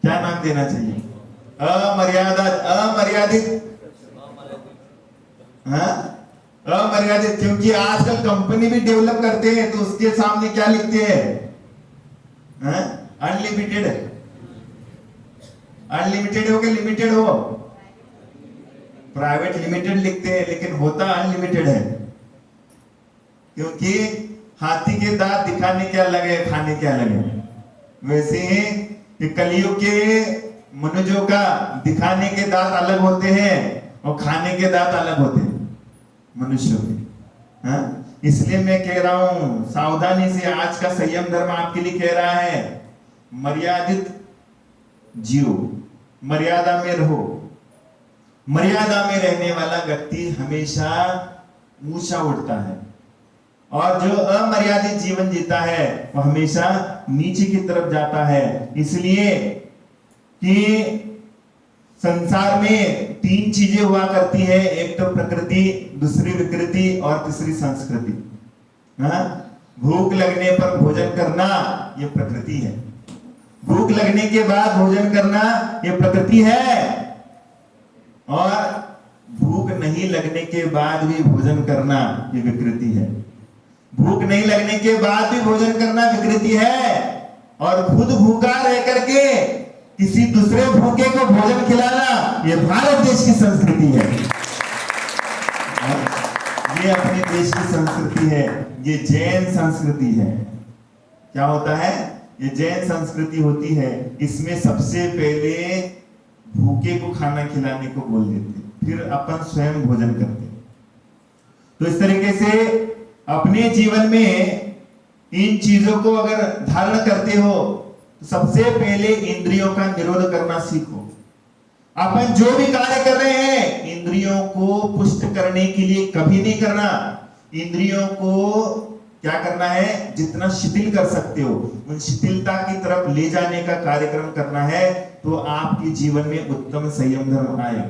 क्या नाम देना चाहिए? अमर्यादित। हाँ? अमर्यादित। क्योंकि आजकल कंपनी भी डेवलप करते हैं तो उसके सामने क्या लिखते हैं? अनलिमिटेड। अनलिमिटेड हो के लिमिटेड हो, प्राइवेट लिमिटेड लिखते हैं, लेकिन होता अनलिमिटेड है। क्योंकि हाथी के दांत दिखाने के अलग है, खाने के अलग है। वैसे ही कलियुग के मनुष्यों का दिखाने के दांत अलग होते हैं और खाने के दांत अलग होते हैं मनुष्यों के। हाँ? इसलिए मैं कह रहा हूं, सावधानी से, आज का संयम धर्म आपके लिए कह रहा है, मर्यादित जियो, मर्यादा में रहो। मर्यादा में रहने वाला व्यक्ति हमेशा ऊंचा उठता है, और जो अमर्यादित जीवन जीता है वो हमेशा नीचे की तरफ जाता है। इसलिए कि संसार में तीन चीजें हुआ करती है, एक तो प्रकृति, दूसरी विकृति और तीसरी संस्कृति। हाँ? भूख लगने पर भोजन करना ये प्रकृति है, भूख लगने के बाद भोजन करना ये प्रकृति है, और भूख नहीं लगने के बाद भी भोजन करना ये विकृति है। भूख नहीं लगने के बाद भी भोजन करना विकृति है, और खुद भूखा रह करके किसी दूसरे भूखे को भोजन खिलाना, ये भारत देश की संस्कृति है। ये अपने देश की संस्कृति है, ये जैन संस्कृति है। क्या होता है? ये जैन संस्कृति होती है। इसमें सबसे पहले भूखे को खाना खिलाने को बोल देते, फिर अपन स्वयं भोजन करते। तो इस तरीके से अपने जीवन में इन चीजों को अगर धारण करते हो तो सबसे पहले इंद्रियों का निरोध करना सीखो। अपन जो भी कार्य कर रहे हैं इंद्रियों को पुष्ट करने के लिए कभी नहीं करना। इंद्रियों को क्या करना है? जितना शिथिल कर सकते हो उन शिथिलता की तरफ ले जाने का कार्यक्रम करना है, तो आपके जीवन में उत्तम संयम धर्म आए।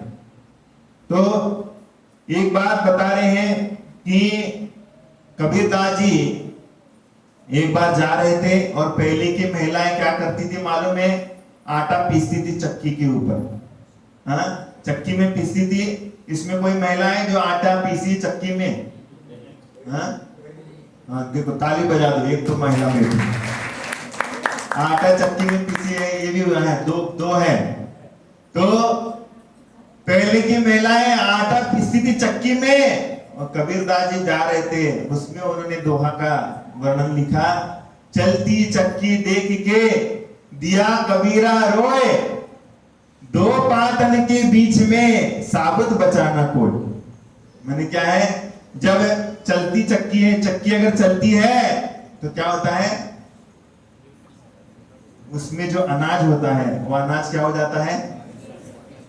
तो एक बात बता रहे हैं कि कबीरदास जी एक बार जा रहे थे और पहले की महिलाएं क्या करती थी मालूम है? आटा पीसती थी चक्की के ऊपर। हाँ, चक्की में पीसती थी। इसमें कोई महिलाएं जो आटा पीसी चक्की में? हाँ, देखो ताली बजा दो, एक तो महिला में आटा चक्की में पीसी है, ये भी है, दो है। तो पहले की महिलाएं आटा पीसती थी चक्की में और कबीरदास जी जा रहे थे, उसमें उन्होंने दोहा का वर्णन लिखा। चलती चक्की देख के दिया कबीरा रोए, दो पाटन के बीच में साबुत बचाना कोई। मैंने क्या है? जब चलती चक्की है, चक्की अगर चलती है तो क्या होता है? उसमें जो अनाज होता है वो अनाज क्या हो जाता है?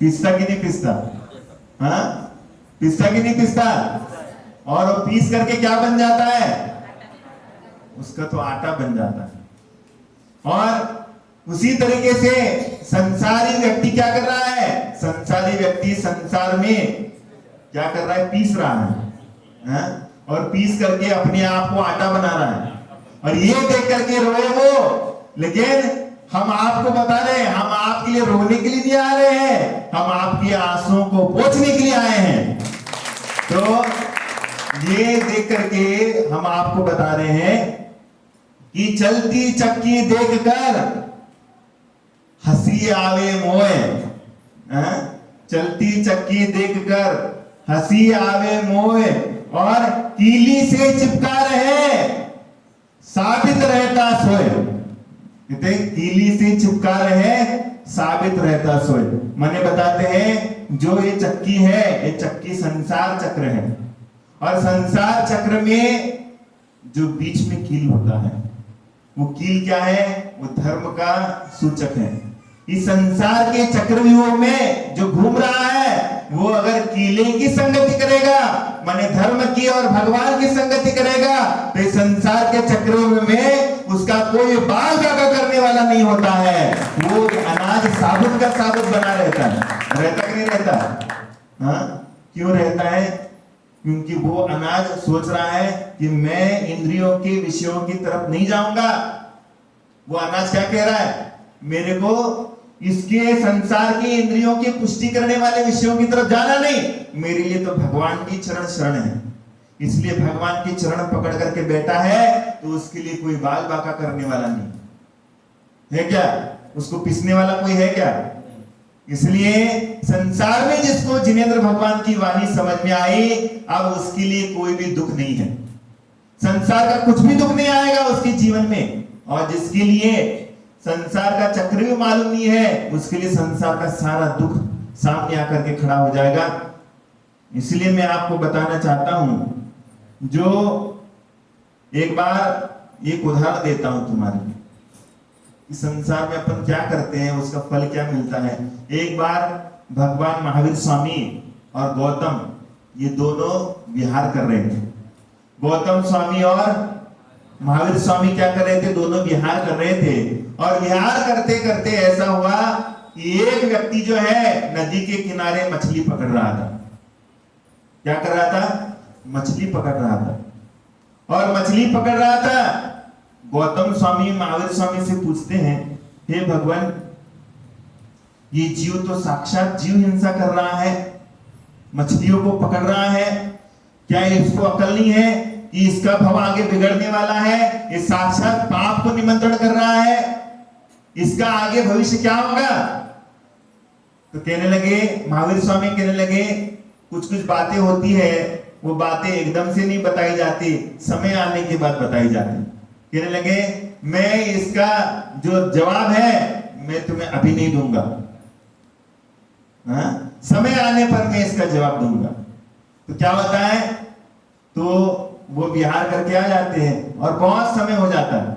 पिसता कि नहीं पिसता? हाँ, पिसता कि नहीं पिसता? और वो पीस करके क्या बन जाता है? उसका तो आटा बन जाता है। और उसी तरीके से संसारी व्यक्ति क्या कर रहा है? संसारी व्यक्ति संसार में क्या कर रहा है? पीस रहा है, और पीस करके अपने आप को आटा बना रहा है। और ये देख करके रोए वो। लेकिन हम आपको बता रहे हैं, हम आपके लिए रोने के लिए नहीं आ रहे हैं, हम आपके आंसुओं को पोंछने के लिए आए हैं। तो ये देख करके हम आपको बता रहे हैं कि चलती चक्की देखकर हंसी आवे मोए। चलती चक्की देखकर हंसी आवे मोए, और कीली से चिपका रहे साबित रहता सोए। कहते कीली से चिपका रहे साबित रहता सोए। माने बताते हैं जो ये चक्की है, ये चक्की संसार चक्र है, और संसार चक्र में जो बीच में कील होता है वो कील क्या है? वो धर्म का सूचक है। इस संसार के चक्रव्यूह में जो घूम रहा है वो अगर कीले की संगति करेगा, माने धर्म की और भगवान की संगति करेगा, तो इस संसार के चक्रव्यूह में उसका कोई बाल बाका करने वाला नहीं होता है। वो अनाज साबुत का साबुत बना रहता है। रहता कि नहीं रहता? हाँ, क्यों रहता है? क्योंकि वो अनाज सोच रहा है कि मैं इंद्रियों के विषयों की तरफ नहीं जाऊंगा। वो अनाज क्या कह रहा है? मेरे को इसके संसार की इंद्रियों की पुष्टि करने वाले विषयों की तरफ जाना नहीं, मेरे लिए तो भगवान की चरण शरण है। इसलिए भगवान की चरण पकड़ करके बैठा है, तो उसके लिए कोई बाल बाका करने वाला नहीं है। क्या उसको पिसने वाला कोई है क्या? इसलिए संसार में जिसको जिनेंद्र भगवान की वाणी समझ में आई, अब उसके लिए कोई भी दुख नहीं है। संसार का कुछ भी दुख नहीं आएगा उसके जीवन में। और जिसके लिए संसार का चक्र भी मालूम नहीं है, उसके लिए संसार का सारा दुख सामने आकर के खड़ा हो जाएगा। इसलिए मैं आपको बताना चाहता हूं, जो एक बार एक उदाहरण देता हूं तुम्हारे लिए, कि संसार में अपन क्या करते हैं, उसका फल क्या मिलता है। एक बार भगवान महावीर स्वामी और गौतम, ये दोनों विहार कर रहे थे। गौतम स्वामी और महावीर स्वामी क्या कर रहे थे? दोनों विहार कर रहे थे। और विहार करते करते ऐसा हुआ कि एक व्यक्ति जो है नदी के किनारे मछली पकड़ रहा था। क्या कर रहा था? मछली पकड़ रहा था। और मछली पकड़ रहा था, गौतम स्वामी महावीर स्वामी से पूछते हैं, हे भगवान, ये जीव तो साक्षात जीव हिंसा कर रहा है, मछलियों को पकड़ रहा है, क्या इसको अकल नहीं है कि इसका भव आगे बिगड़ने वाला है? ये साक्षात पाप को निमंत्रण कर रहा है। इसका आगे भविष्य क्या होगा? तो कहने लगे, महावीर स्वामी कहने लगे, कुछ कुछ बातें होती है, वो बातें एकदम से नहीं बताई जाती, समय आने के बाद बताई जाती। कहने लगे, मैं इसका जो जवाब है मैं तुम्हें अभी नहीं दूंगा, समय आने पर मैं इसका जवाब दूंगा। तो क्या होता है, तो वो विहार करके आ जाते हैं और बहुत समय हो जाता है,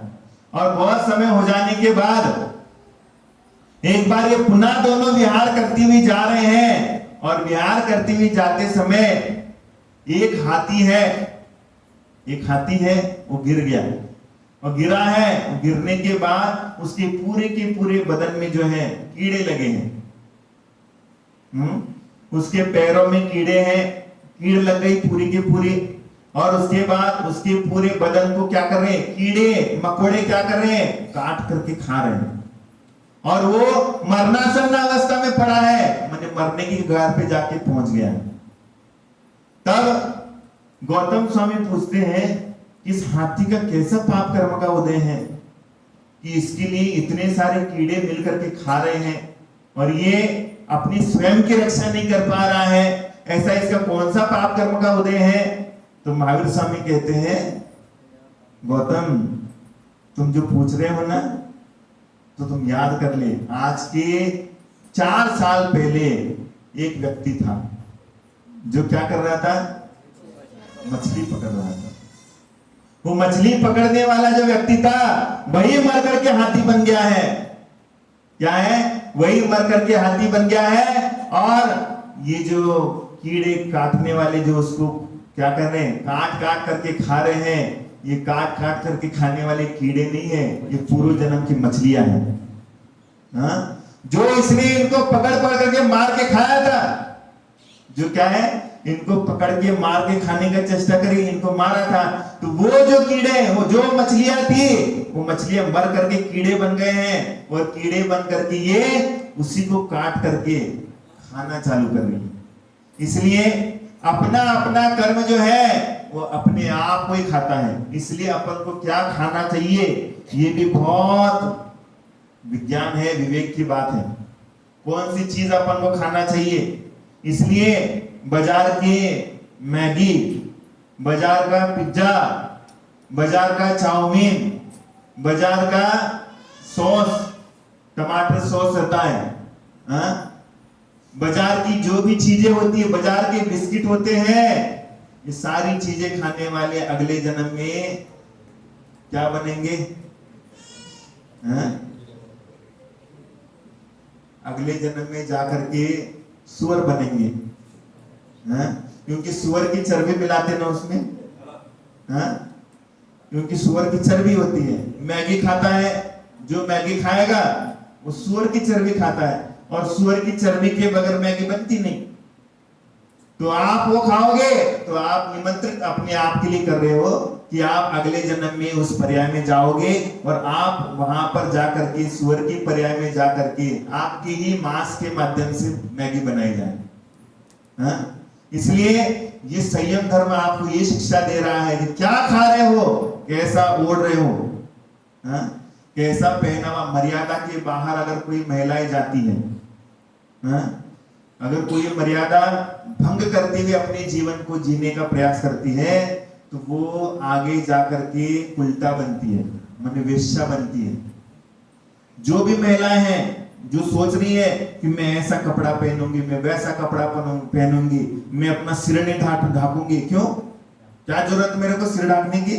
और बहुत समय हो जाने के बाद एक बार ये पुनः दोनों विहार करती हुई जा रहे हैं, और विहार करती हुई जाते समय एक हाथी है वो गिर गया, और गिरा है, गिरने के बाद उसके पूरे के पूरे बदन में जो है कीड़े लगे हैं। उसके पैरों में कीड़े हैं, कीड़ लग गई पूरी की पूरी, और उसके बाद उसके पूरे बदन को क्या कर रहे हैं, कीड़े मकोड़े क्या कर रहे हैं, काट करके खा रहे हैं, और वो मरणासन्न अवस्था में पड़ा है, माने मरने की कगार पे जाके पहुंच गया है। तब गौतम स्वामी पूछते हैं, इस हाथी का कैसा पाप कर्म का उदय है कि इसके लिए इतने सारे कीड़े मिलकर के खा रहे हैं, और ये अपनी स्वयं की रक्षा नहीं कर पा रहा है, ऐसा इसका कौन सा पाप कर्म का उदय है? तो महावीर स्वामी कहते हैं, गौतम तुम जो पूछ रहे हो ना, तो तुम याद कर ले, आज के 4 साल पहले एक व्यक्ति था जो क्या कर रहा था, मछली पकड़ रहा था। वो मछली पकड़ने वाला जो व्यक्ति था वही मर करके हाथी बन गया है। क्या है? वही मर करके हाथी बन गया है, और ये जो कीड़े काटने वाले जो उसको क्या कर रहे हैं, काट काट करके खा रहे हैं, ये काट काट करके खाने वाले कीड़े नहीं है, ये पूर्व जन्म की मछलियां हैं। हाँ, जो इसने इनको पकड़ पकड़ करके मार के खाया था, जो क्या है, इनको पकड़ के मार के खाने का चेष्टा करी, इनको मारा था, तो वो जो कीड़े, वो जो मछलियां थी, वो मछलियां मर करके कीड़े बन गए हैं, और कीड़े बन करके ये उसी को काट करके खाना चालू कर रही है। इसलिए अपना अपना कर्म जो है वो अपने आप को ही खाता है। इसलिए अपन को क्या खाना चाहिए, ये भी बहुत विज्ञान है, विवेक की बात है, कौन सी चीज अपन को खाना चाहिए। इसलिए बाजार के मैगी, बाजार का पिज्जा, बाजार का चाउमीन, बाजार का सॉस, टमाटर सॉस रहता है, बाजार की जो भी चीजें होती है, बाजार के बिस्किट होते हैं, ये सारी चीजें खाने वाले अगले जन्म में क्या बनेंगे? अगले जन्म में जाकर के सुअर बनेंगे, क्योंकि सुअर की चर्बी मिलाते ना उसमें, क्योंकि सुअर की चर्बी होती है। मैगी खाता है, जो मैगी खाएगा वो सुअर की चर्बी खाता है, और सुअर की चर्बी के बगैर मैगी बनती नहीं। तो आप वो खाओगे तो आप निमंत्रित अपने आप के लिए कर रहे हो कि आप अगले जन्म में उस पर्याय में जाओगे, और आप वहां पर जाकर के सुअर की पर्याय में जाकर के आपके ही मांस के माध्यम से मैगी बनाई जाए। इसलिए ये संयम धर्म आपको ये शिक्षा दे रहा है कि क्या खा रहे हो, कैसा ओढ़ रहे हो, कैसा पहनावा। मर्यादा के बाहर अगर कोई महिलाएं जाती है, अगर कोई मर्यादा भंग करते हुए अपने जीवन को जीने का प्रयास करती है, तो वो आगे जाकर के कुलटा बनती है, माने वेश्या बनती है। जो भी महिलाएं हैं जो सोच रही है कि मैं ऐसा कपड़ा पहनूंगी, मैं वैसा कपड़ा पहनूंगी, मैं अपना सिर नहीं ढाकूंगी, क्यों, क्या जरूरत मेरे को सिर ढाकने की?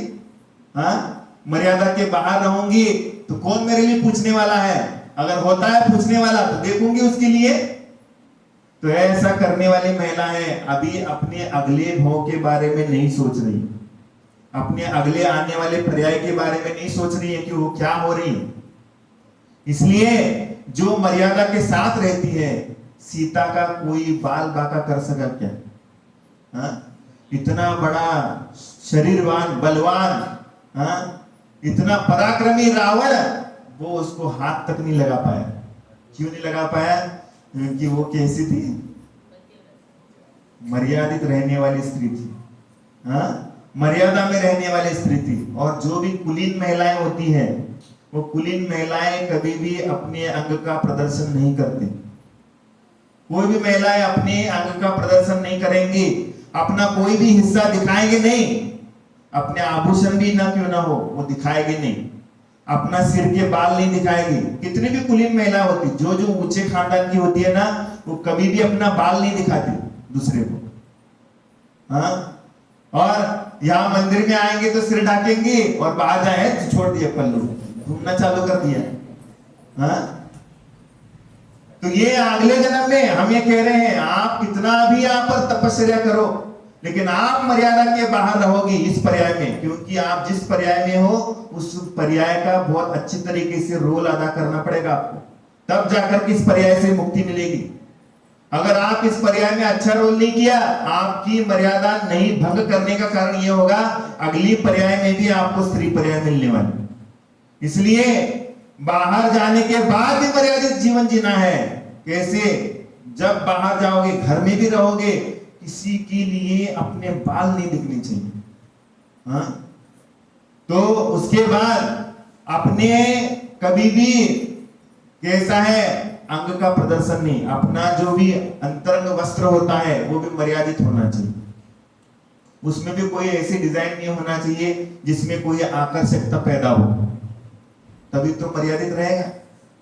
मर्यादा के बाहर रहूंगी तो कौन मेरे लिए पूछने वाला है? अगर होता है पूछने वाला तो देखूंगी उसके लिए। तो ऐसा करने वाली महिलाएं अभी अपने अगले भाव के बारे में नहीं सोच रही, अपने अगले आने वाले पर्याय के बारे में नहीं सोच रही है कि वो क्या हो रही है। इसलिए जो मर्यादा के साथ रहती है, सीता का कोई बाल बांका कर सका क्या? इतना बड़ा शरीरवान, बलवान, इतना पराक्रमी रावण, वो उसको हाथ तक नहीं लगा पाया। क्यों नहीं लगा पाया? क्योंकि वो कैसी थी? मर्यादित रहने वाली स्त्री थी, मर्यादा में रहने वाली स्त्री थी। और जो भी कुलीन महिलाएं होती है, वो कुलीन महिलाएं कभी भी अपने अंग का प्रदर्शन नहीं करती। कोई भी महिलाएं अपने अंग का प्रदर्शन नहीं करेंगी, अपना कोई भी हिस्सा दिखाएंगे नहीं, अपने आभूषण भी ना क्यों ना हो वो दिखाएंगे नहीं, अपना सिर के बाल नहीं दिखाएगी। कितनी भी कुलीन महिला होती, जो ऊंचे खानदान की होती है ना, वो कभी भी अपना बाल नहीं दिखाती दूसरे को। हाँ, और यहाँ मंदिर में आएंगे तो सिर ढाकेंगे और बाहर जाए तो छोड़ दिया पल्लू, घूमना चालू कर दिया। हाँ, तो ये अगले जन्म में हम ये कह रहे हैं, आप कितना भी यहाँ पर तपस्या करो, लेकिन आप मर्यादा के बाहर रहोगी इस पर्याय में, क्योंकि आप जिस पर्याय में हो उस पर्याय का बहुत अच्छी तरीके से रोल अदा करना पड़ेगा आपको, तब जाकर के इस पर्याय से मुक्ति मिलेगी। अगर आप इस पर्याय में अच्छा रोल नहीं किया, आपकी मर्यादा नहीं भंग करने का कारण यह होगा अगली पर्याय में भी आपको स्त्री पर्याय मिलने वाली। इसलिए बाहर जाने के बाद भी मर्यादित जीवन जीना है। कैसे? जब बाहर जाओगे, घर में भी रहोगे, किसी के लिए अपने बाल नहीं दिखने चाहिए। हाँ, तो उसके बाद अपने कभी भी कैसा है, अंग का प्रदर्शन नहीं, अपना जो भी अंतरंग वस्त्र होता है वो भी मर्यादित होना चाहिए। उसमें भी कोई ऐसी डिजाइन नहीं होना चाहिए जिसमें कोई आकर्षकता पैदा हो, तभी तो मर्यादित रहेगा,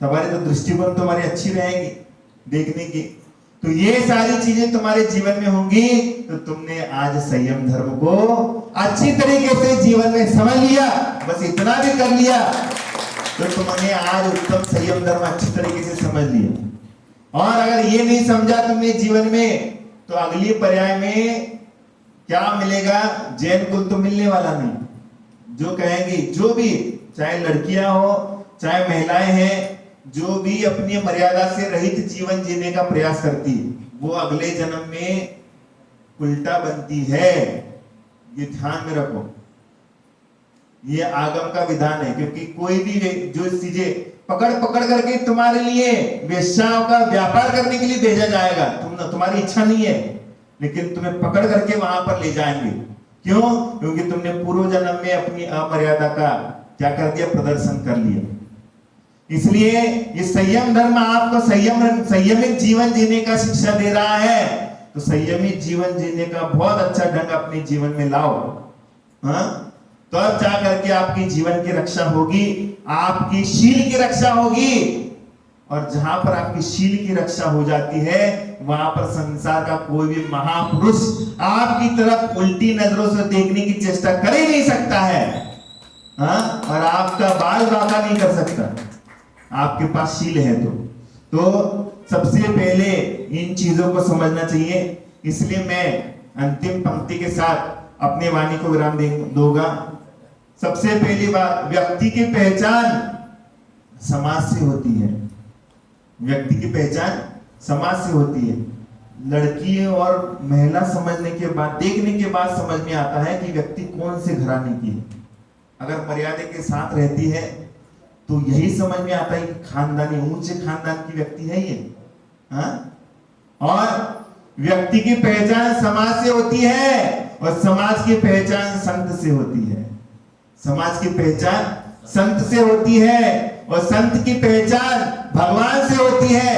तुम्हारी तो दृष्टिकोण तुम्हारी अच्छी रहेगी देखने की। तो ये सारी चीजें तुम्हारे जीवन में होंगी तो तुमने आज संयम धर्म को अच्छी तरीके से जीवन में समझ लिया, बस इतना भी कर लिया तो तुमने आज उत्तम संयम धर्म अच्छी तरीके से समझ लिया। और अगर ये नहीं समझा तुमने जीवन में, तो अगली पर्याय में क्या मिलेगा? जैन कुल तो मिलने वाला नहीं। जो कहेंगे, जो भी, चाहे लड़कियां हो चाहे महिलाएं हैं, जो भी अपनी मर्यादा से रहित जीवन जीने का प्रयास करती है, वो अगले जन्म में उल्टा बनती है। ये ध्यान में रखो, ये आगम का विधान है। क्योंकि कोई भी जो चीजें पकड़ करके तुम्हारे लिए वेश्याओं का व्यापार करने के लिए भेजा जाएगा, तुम्हारी इच्छा नहीं है, लेकिन तुम्हें पकड़ करके वहां पर ले जाएंगे। क्यों? क्योंकि तुमने पूर्व जन्म में अपनी अमर्यादा का क्या कर दिया? प्रदर्शन कर लिया। इसलिए ये संयम धर्म आपको संयमित जीवन जीने का शिक्षा दे रहा है। तो संयमित जीवन जीने का बहुत अच्छा ढंग अपने जीवन में लाओ। हाँ, तो अब जा करके आपकी जीवन की रक्षा होगी, आपकी शील की रक्षा होगी। और जहां पर आपकी शील की रक्षा हो जाती है, वहां पर संसार का कोई भी महापुरुष आपकी तरफ उल्टी नजरों से देखने की चेष्टा कर ही नहीं सकता है। हाँ, और आपका बाल बांका नहीं कर सकता, आपके पास शील है। तो सबसे पहले इन चीजों को समझना चाहिए। इसलिए मैं अंतिम पंक्ति के साथ अपने वाणी को विराम दूंगा। सबसे पहली बात, व्यक्ति की पहचान समाज से होती है। व्यक्ति की पहचान समाज से होती है। लड़की और महिला समझने के बाद, देखने के बाद समझ में आता है कि व्यक्ति कौन से घराने की है। अगर मर्यादा के साथ रहती है तो यही समझ में आता है कि खानदानी, ऊंचे खानदान की व्यक्ति है ये। हाँ? और व्यक्ति की पहचान समाज से होती है और समाज की पहचान संत से होती है। समाज की पहचान संत से होती है और संत की पहचान भगवान से होती है।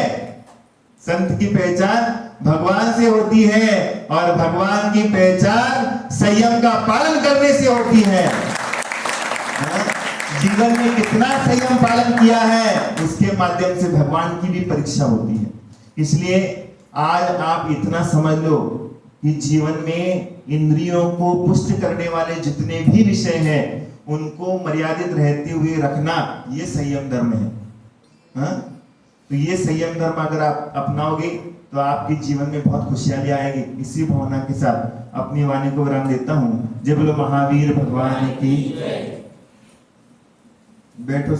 संत की पहचान भगवान से होती है और भगवान की पहचान संयम का पालन करने से होती है। जीवन में कितना संयम पालन किया है, उसके माध्यम से भगवान की भी परीक्षा होती है। इसलिए आज आप इतना समझ लो कि जीवन में इंद्रियों को पुष्ट करने वाले जितने भी विषय हैं, उनको मर्यादित रहते हुए रखना, ये संयम धर्म है। हाँ? तो ये संयम धर्म अगर आप अपनाओगे तो आपके जीवन में बहुत खुशहाली आएगी। इसी भावना के साथ अपनी वाणी को विराम देता हूँ। जय बोलो महावीर भगवान की। बैठो।